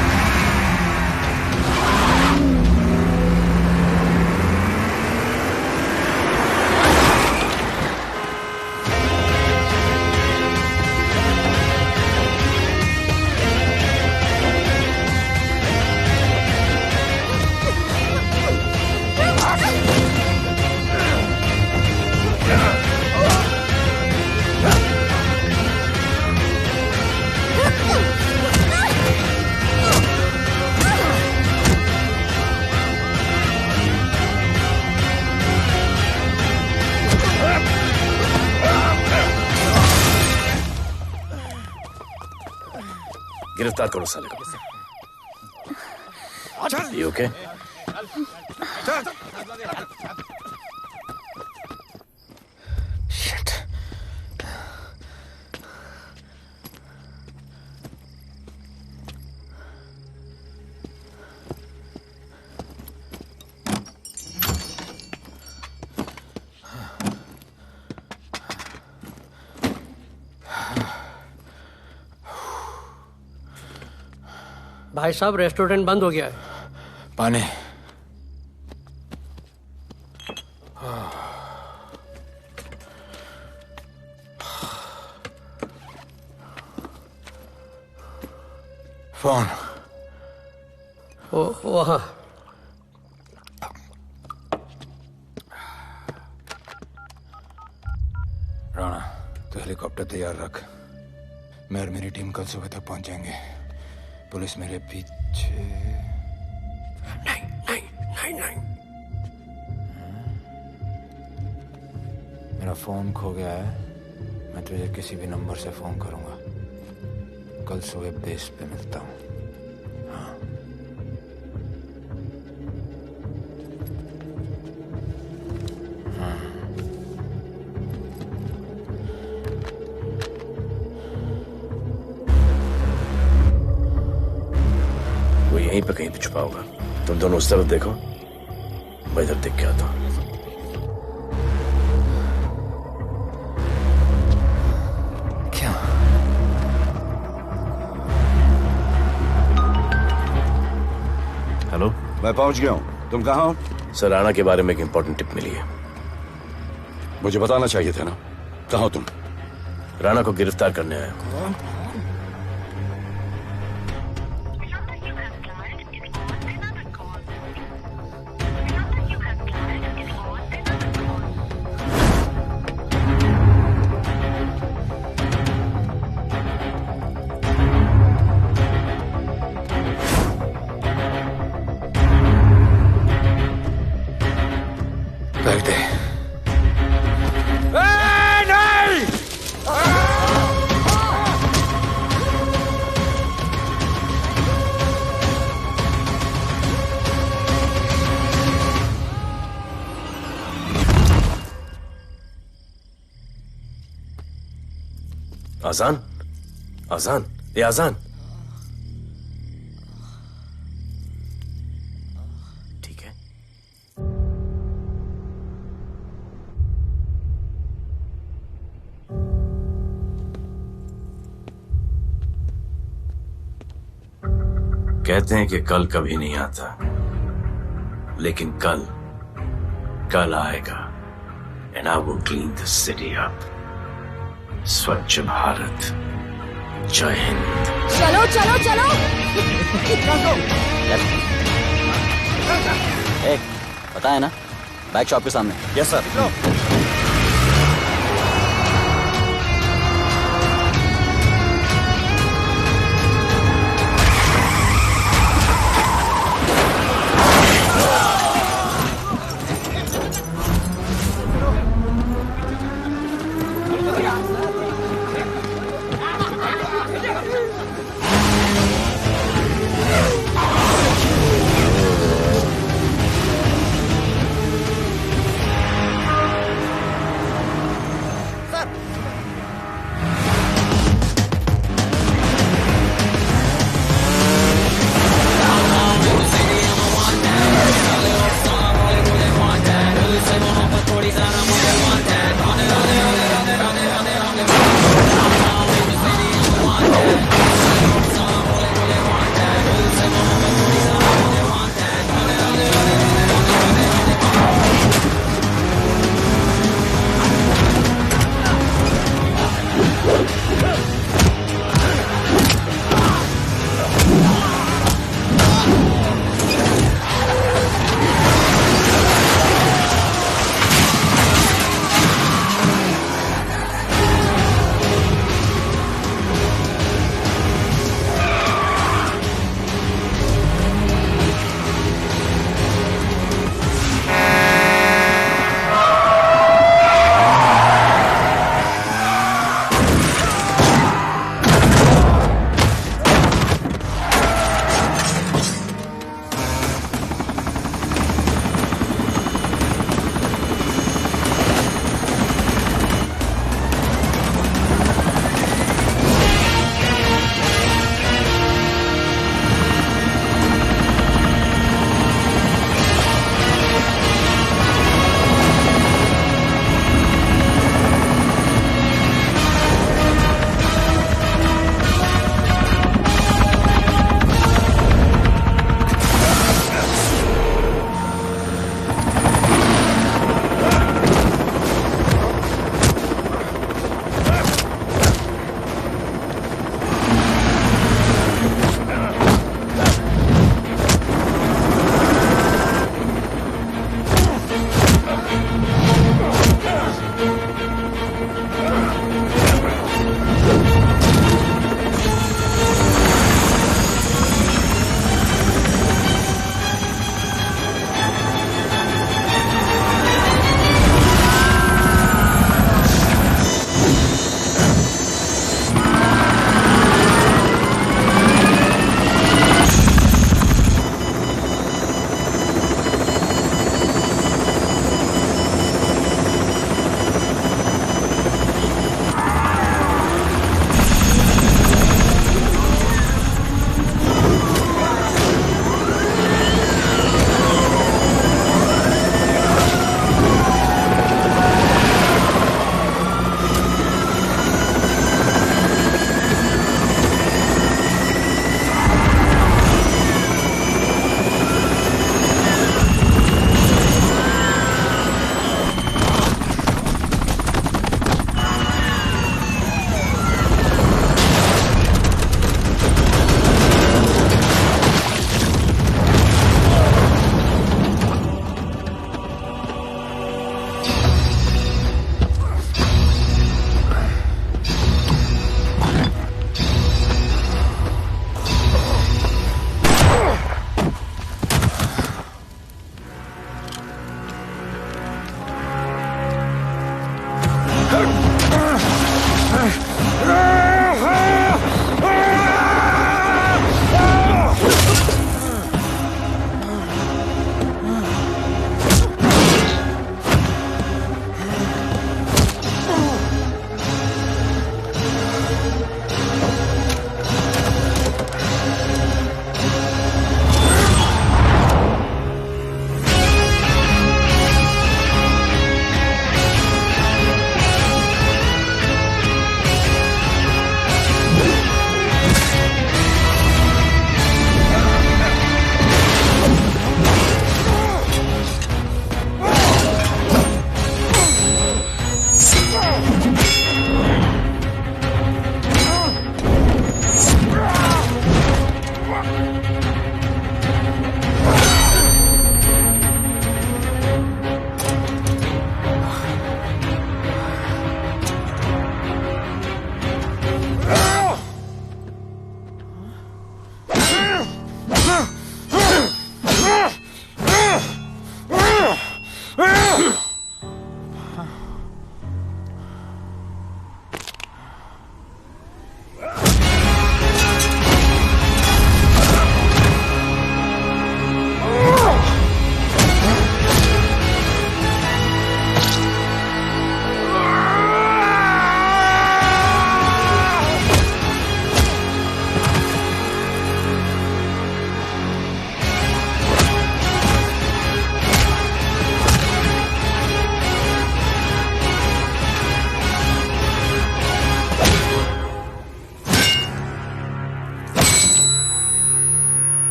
गिरफ्तार करो साले को। ये ओके? भाई साहब, रेस्टोरेंट बंद हो गया है। पानी। फोन वहाँ राणा तो हेलीकॉप्टर तैयार रख। मैं और मेरी टीम कल सुबह तक पहुंच जाएंगे। पुलिस मेरे पीछे नहीं। मेरा फोन खो गया है। मैं तुझे किसी भी नंबर से फोन करूंगा। कल सुबह बेस पे मिलता हूँ। हाँ। वो यहीं पे कहीं पे छुपा होगा। तुम दोनों उस तरफ देखो, मैं इधर देख के आता हूँ। हेलो, मैं पहुंच गया हूं। तुम कहां हो? सर, राणा के बारे में एक इंपॉर्टेंट टिप मिली है। मुझे बताना चाहिए था ना। कहां हो तुम? राणा को गिरफ्तार करने आया हूं। बैठ दे। आजान, आजान, ये आजान। ठीक है। कहते हैं कि कल कभी नहीं आता, लेकिन कल आएगा। And I will clean the city up. स्वच्छ भारत। जय हिंद। चलो चलो चलो। पता है ना, बैक शॉप के सामने। Yes sir.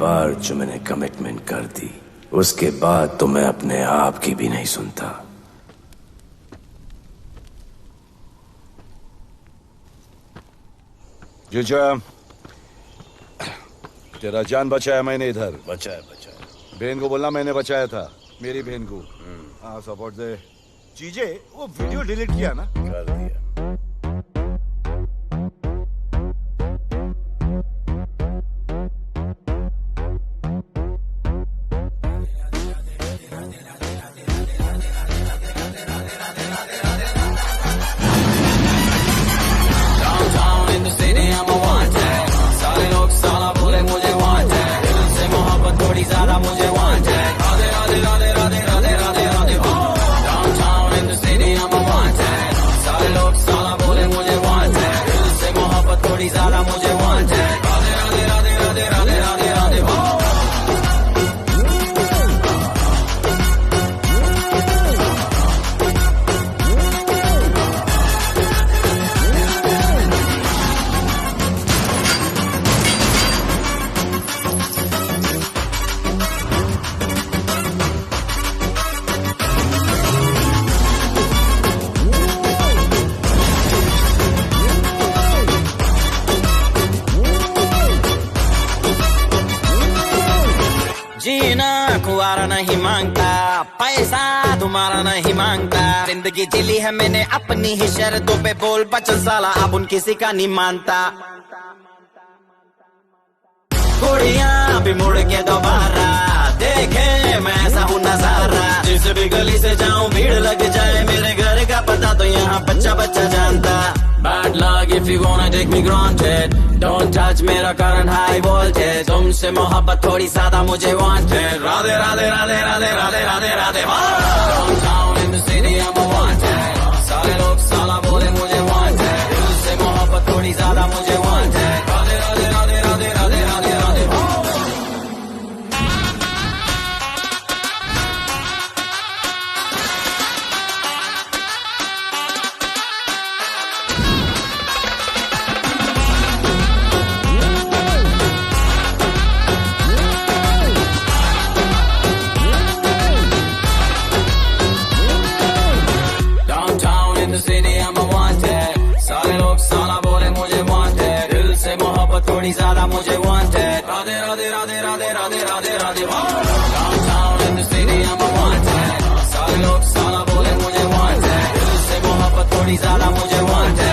बार जो मैंने कमिटमेंट कर दी, उसके बाद तो मैं अपने आप की भी नहीं सुनता। जीजा, तेरा जान बचाया मैंने इधर। बचाया। बहन को बोलना मैंने बचाया था, मेरी बहन को। हाँ, सपोर्ट दे। चीजे वो वीडियो डिलीट किया ना? कर दिया। ज्यादा मुझे वांट है। Radhe Radhe Radhe Radhe Radhe Radhe Radhe downtown in the city I'm a wanted। सारे लोग साला बोले मुझे वांट है। दिल से मोहब्बत थोड़ी ज्यादा मुझे वांट है। राधे राधे राधे राधे राधे राधे राधे जीना कुआरा नहीं मांगता, पैसा तुम्हारा नहीं मांगता। जिंदगी जिली है मैंने अपनी ही शर्तों पे, बोल बचल साला अब उन किसी का नहीं मानता। कुड़ियां भी मुड़ के दोबारा देखे मैं ऐसा हूँ नजारा। जिस भी गली से जाऊं भीड़ लग जाए, मेरे घर का पता तो यहाँ बच्चा बच्चा जानता। Bad luck if you wanna take me granted, don't touch मेरा current high voltage। तुमसे मोहब्बत थोड़ी ज्यादा मुझे wanted। Radhe Radhe Radhe Radhe Radhe Radhe Radhe Downtown in the city I'm a wanted। सारे लोग साला बोले मुझे wanted। दिल से मोहब्बत थोड़ी ज्यादा मुझे wanted। राधे राधे राधे राधे राधे राधे राधे थोड़ी ज्यादा मुझे wanted। Radhe Radhe Radhe Radhe Radhe Radhe Radhe Downtown in the city I'm a wanted। सारे लोग साला बोले मुझे wanted। दिल से मोहब्बत थोड़ी ज्यादा मुझे wanted।